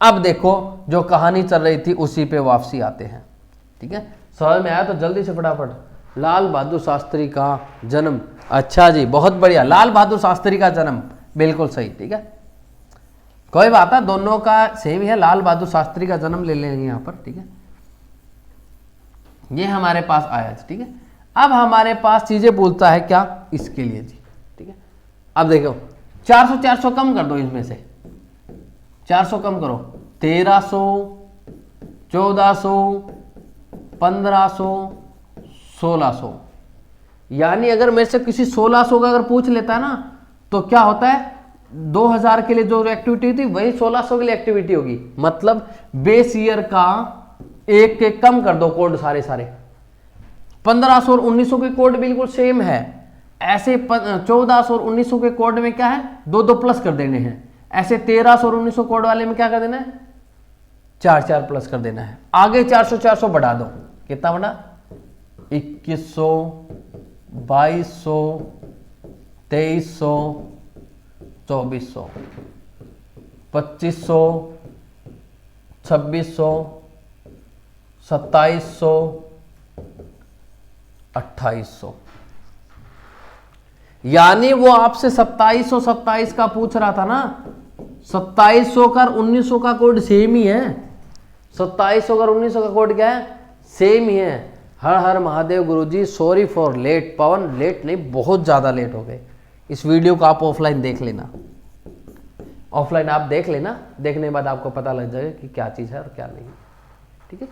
अब देखो जो कहानी चल रही थी उसी पे वापसी आते हैं, ठीक है। समझ में आया तो जल्दी से फटाफट, लाल बहादुर शास्त्री का जन्म, अच्छा जी बहुत बढ़िया, लाल बहादुर शास्त्री का जन्म बिल्कुल सही, ठीक है, कोई बात है, दोनों का सेम है, लाल बहादुर शास्त्री का जन्म ले लेंगे यहां पर, ठीक है। ये हमारे पास आया, ठीक है। अब हमारे पास चीजें बोलता है क्या, इसके लिए जी, ठीक है। अब देखो 400 कम कर दो, इसमें से 400 कम करो, 1300, 1400, 1500, 1600, यानी अगर मेरे से किसी 1600 का अगर पूछ लेता है ना, तो क्या होता है, 2000 के लिए जो एक्टिविटी थी वही 1600 के लिए एक्टिविटी होगी। मतलब बेस ईयर का एक के कम कर दो कोड, सारे 1500 और 1900 के कोड बिल्कुल सेम है। ऐसे 1400 और 1900 के कोड में क्या है, 2 प्लस कर देने हैं। ऐसे 1300 और 1900 कोड वाले में क्या कर देना है, 4 प्लस कर देना है। आगे 400 बढ़ा दो, कितना बढ़ा, 2100, 2200, 2300, 2400, 2500, 2600, 2700, 2800, यानी वो आपसे 2727 का पूछ रहा था ना, 2700 का 1900 का कोड सेम ही है। 2700 का 1900 का कोड क्या है, सेम ही है। हर हर Mahadev Guruji, sorry for late. Pawan late नहीं, बहुत ज्यादा लेट हो गए। इस वीडियो को आप ऑफलाइन देख लेना, ऑफलाइन आप देख लेना, देखने के बाद आपको पता लग जाएगा कि क्या चीज है और क्या नहीं, ठीक है।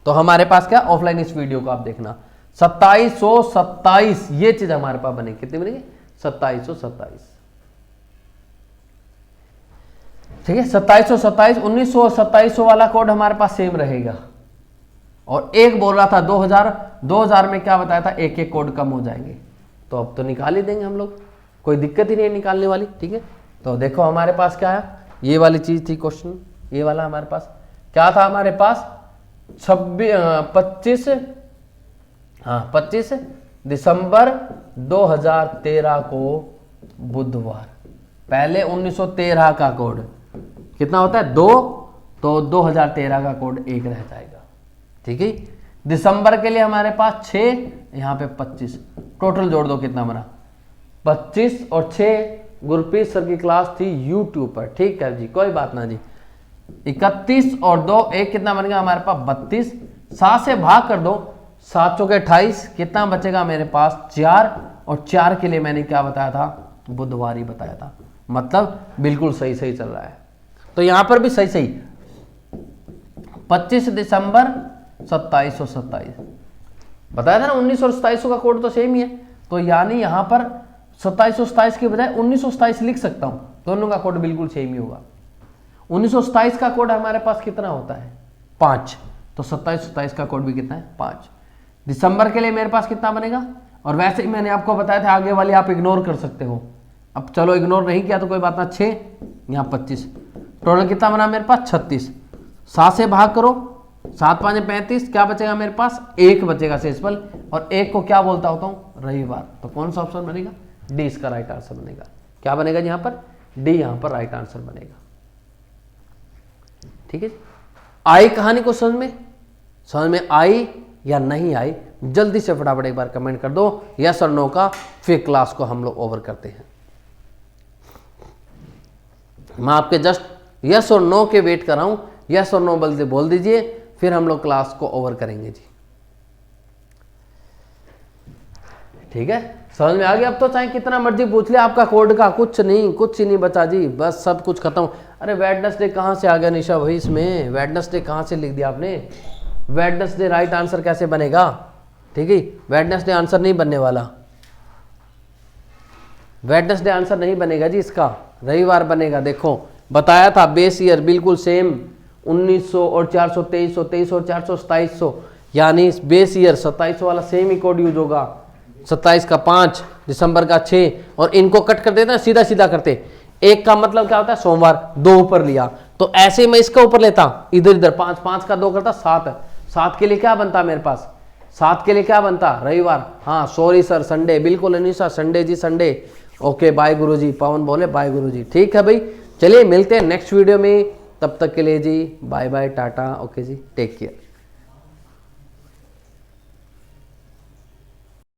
तो हमारे पास क्या, ऑफलाइन इस वीडियो को आप देखना। 2727 ये चीज हमारे पास बनेगी, कितनी बनेगी, 2727, ठीक है। 2727, 1900 और 2700 वाला कोड हमारे पास सेम रहेगा। और एक बोल रहा था 2000 में क्या बताया था, एक एक कोड कम हो जाएंगे। तो अब तो निकाल ही देंगे हम लोग, कोई दिक्कत ही नहीं है निकालने वाली, ठीक है। तो देखो हमारे पास क्या है, ये वाली चीज थी क्वेश्चन, ये वाला हमारे पास क्या था, हमारे पास 25 दिसंबर 2013 को बुधवार। पहले 1913 का कोड कितना होता है, 2, तो 2013 का कोड 1 रह जाएगा, ठीक है। दिसंबर के लिए हमारे पास 6, यहाँ पे 25, टोटल जोड़ दो कितना बना, 25 और 6। गुरप्रीत सर की क्लास थी यूट्यूब पर, ठीक है जी, कोई बात ना जी। 31 और 2, 1 कितना बन गया हमारे पास, 32। 7 से भाग कर दो, 7 चौके 28, कितना बचेगा मेरे पास, 4। और 4 के लिए मैंने क्या बताया था, बुधवार ही बताया था। मतलब बिल्कुल सही चल रहा है। तो यहां पर भी सही 25 दिसंबर 2727, बताया था ना 1900 और 2700 का कोड तो सेम ही है, तो यानी यहां पर 2727 के बजाय 1927 लिख सकता हूं, दोनों का कोड बिल्कुल सेम ही होगा। 1927 का कोड हमारे पास कितना होता है 5, तो 2727 का कोड भी कितना है 5। दिसंबर के लिए मेरे पास कितना बनेगा, और वैसे ही मैंने आपको बताया था आगे वाली आप इग्नोर कर सकते हो, अब चलो इग्नोर नहीं किया तो कोई बात ना, 6 यहाँ 25, टोटल कितना बना मेरे पास 36। 7 से भाग करो, 7 5 35, क्या बचेगा मेरे पास 1 बचेगा शेषफल, और 1 को क्या बोलता होता हूँ रविवार, तो कौन सा ऑप्शन बनेगा डी इसका राइट आंसर बनेगा। क्या बनेगा यहाँ पर डी, यहाँ पर राइट आंसर बनेगा। ठीक है, आई कहानी को समझ में आई या नहीं आई, जल्दी से फटाफट एक बार कमेंट कर दो यस और नो का, फिर क्लास को हम लोग ओवर करते हैं। मैं आपके जस्ट यस और नो के वेट कर रहा हूं, यस और नो बोल दीजिए, फिर हम लोग क्लास को ओवर करेंगे जी। ठीक है, समझ में आ गया। अब तो चाहे कितना मर्जी पूछ ले, आपका कोड का कुछ ही नहीं बचा जी, बस सब कुछ खत्म। अरे वेडनेसडे कहाँ से आ गया निशा भाई, इसमें वेडनेसडे कहाँ से लिख दिया आपने, वेडनेसडे राइट आंसर कैसे बनेगा। ठीक है, वेडनेसडे आंसर नहीं बनने वाला, वेडनेसडे आंसर नहीं बनेगा जी इसका, रविवार बनेगा। देखो बताया था बेस ईयर बिल्कुल सेम 1900 और 400 2300 और 400 2700, यानी बेस ईयर 2700 वाला सेम ही कोड यूज होगा। 27 का 5, दिसंबर का 6, और इनको कट कर देते हैं सीधा सीधा करते, एक का मतलब क्या होता है सोमवार, 2 ऊपर लिया, तो ऐसे मैं इसका ऊपर लेता इधर इधर 5 5 का 2 करता 7, 7 के लिए क्या बनता मेरे पास, 7 के लिए क्या बनता रविवार। हाँ सॉरी सर संडे, बिल्कुल अनिशा संडे जी संडे। ओके बाय गुरुजी, पवन बोले बाय गुरुजी। ठीक है भाई, चलिए मिलते हैं नेक्स्ट वीडियो में, तब तक के लिए जी बाय बाय टाटा, ओके जी टेक केयर।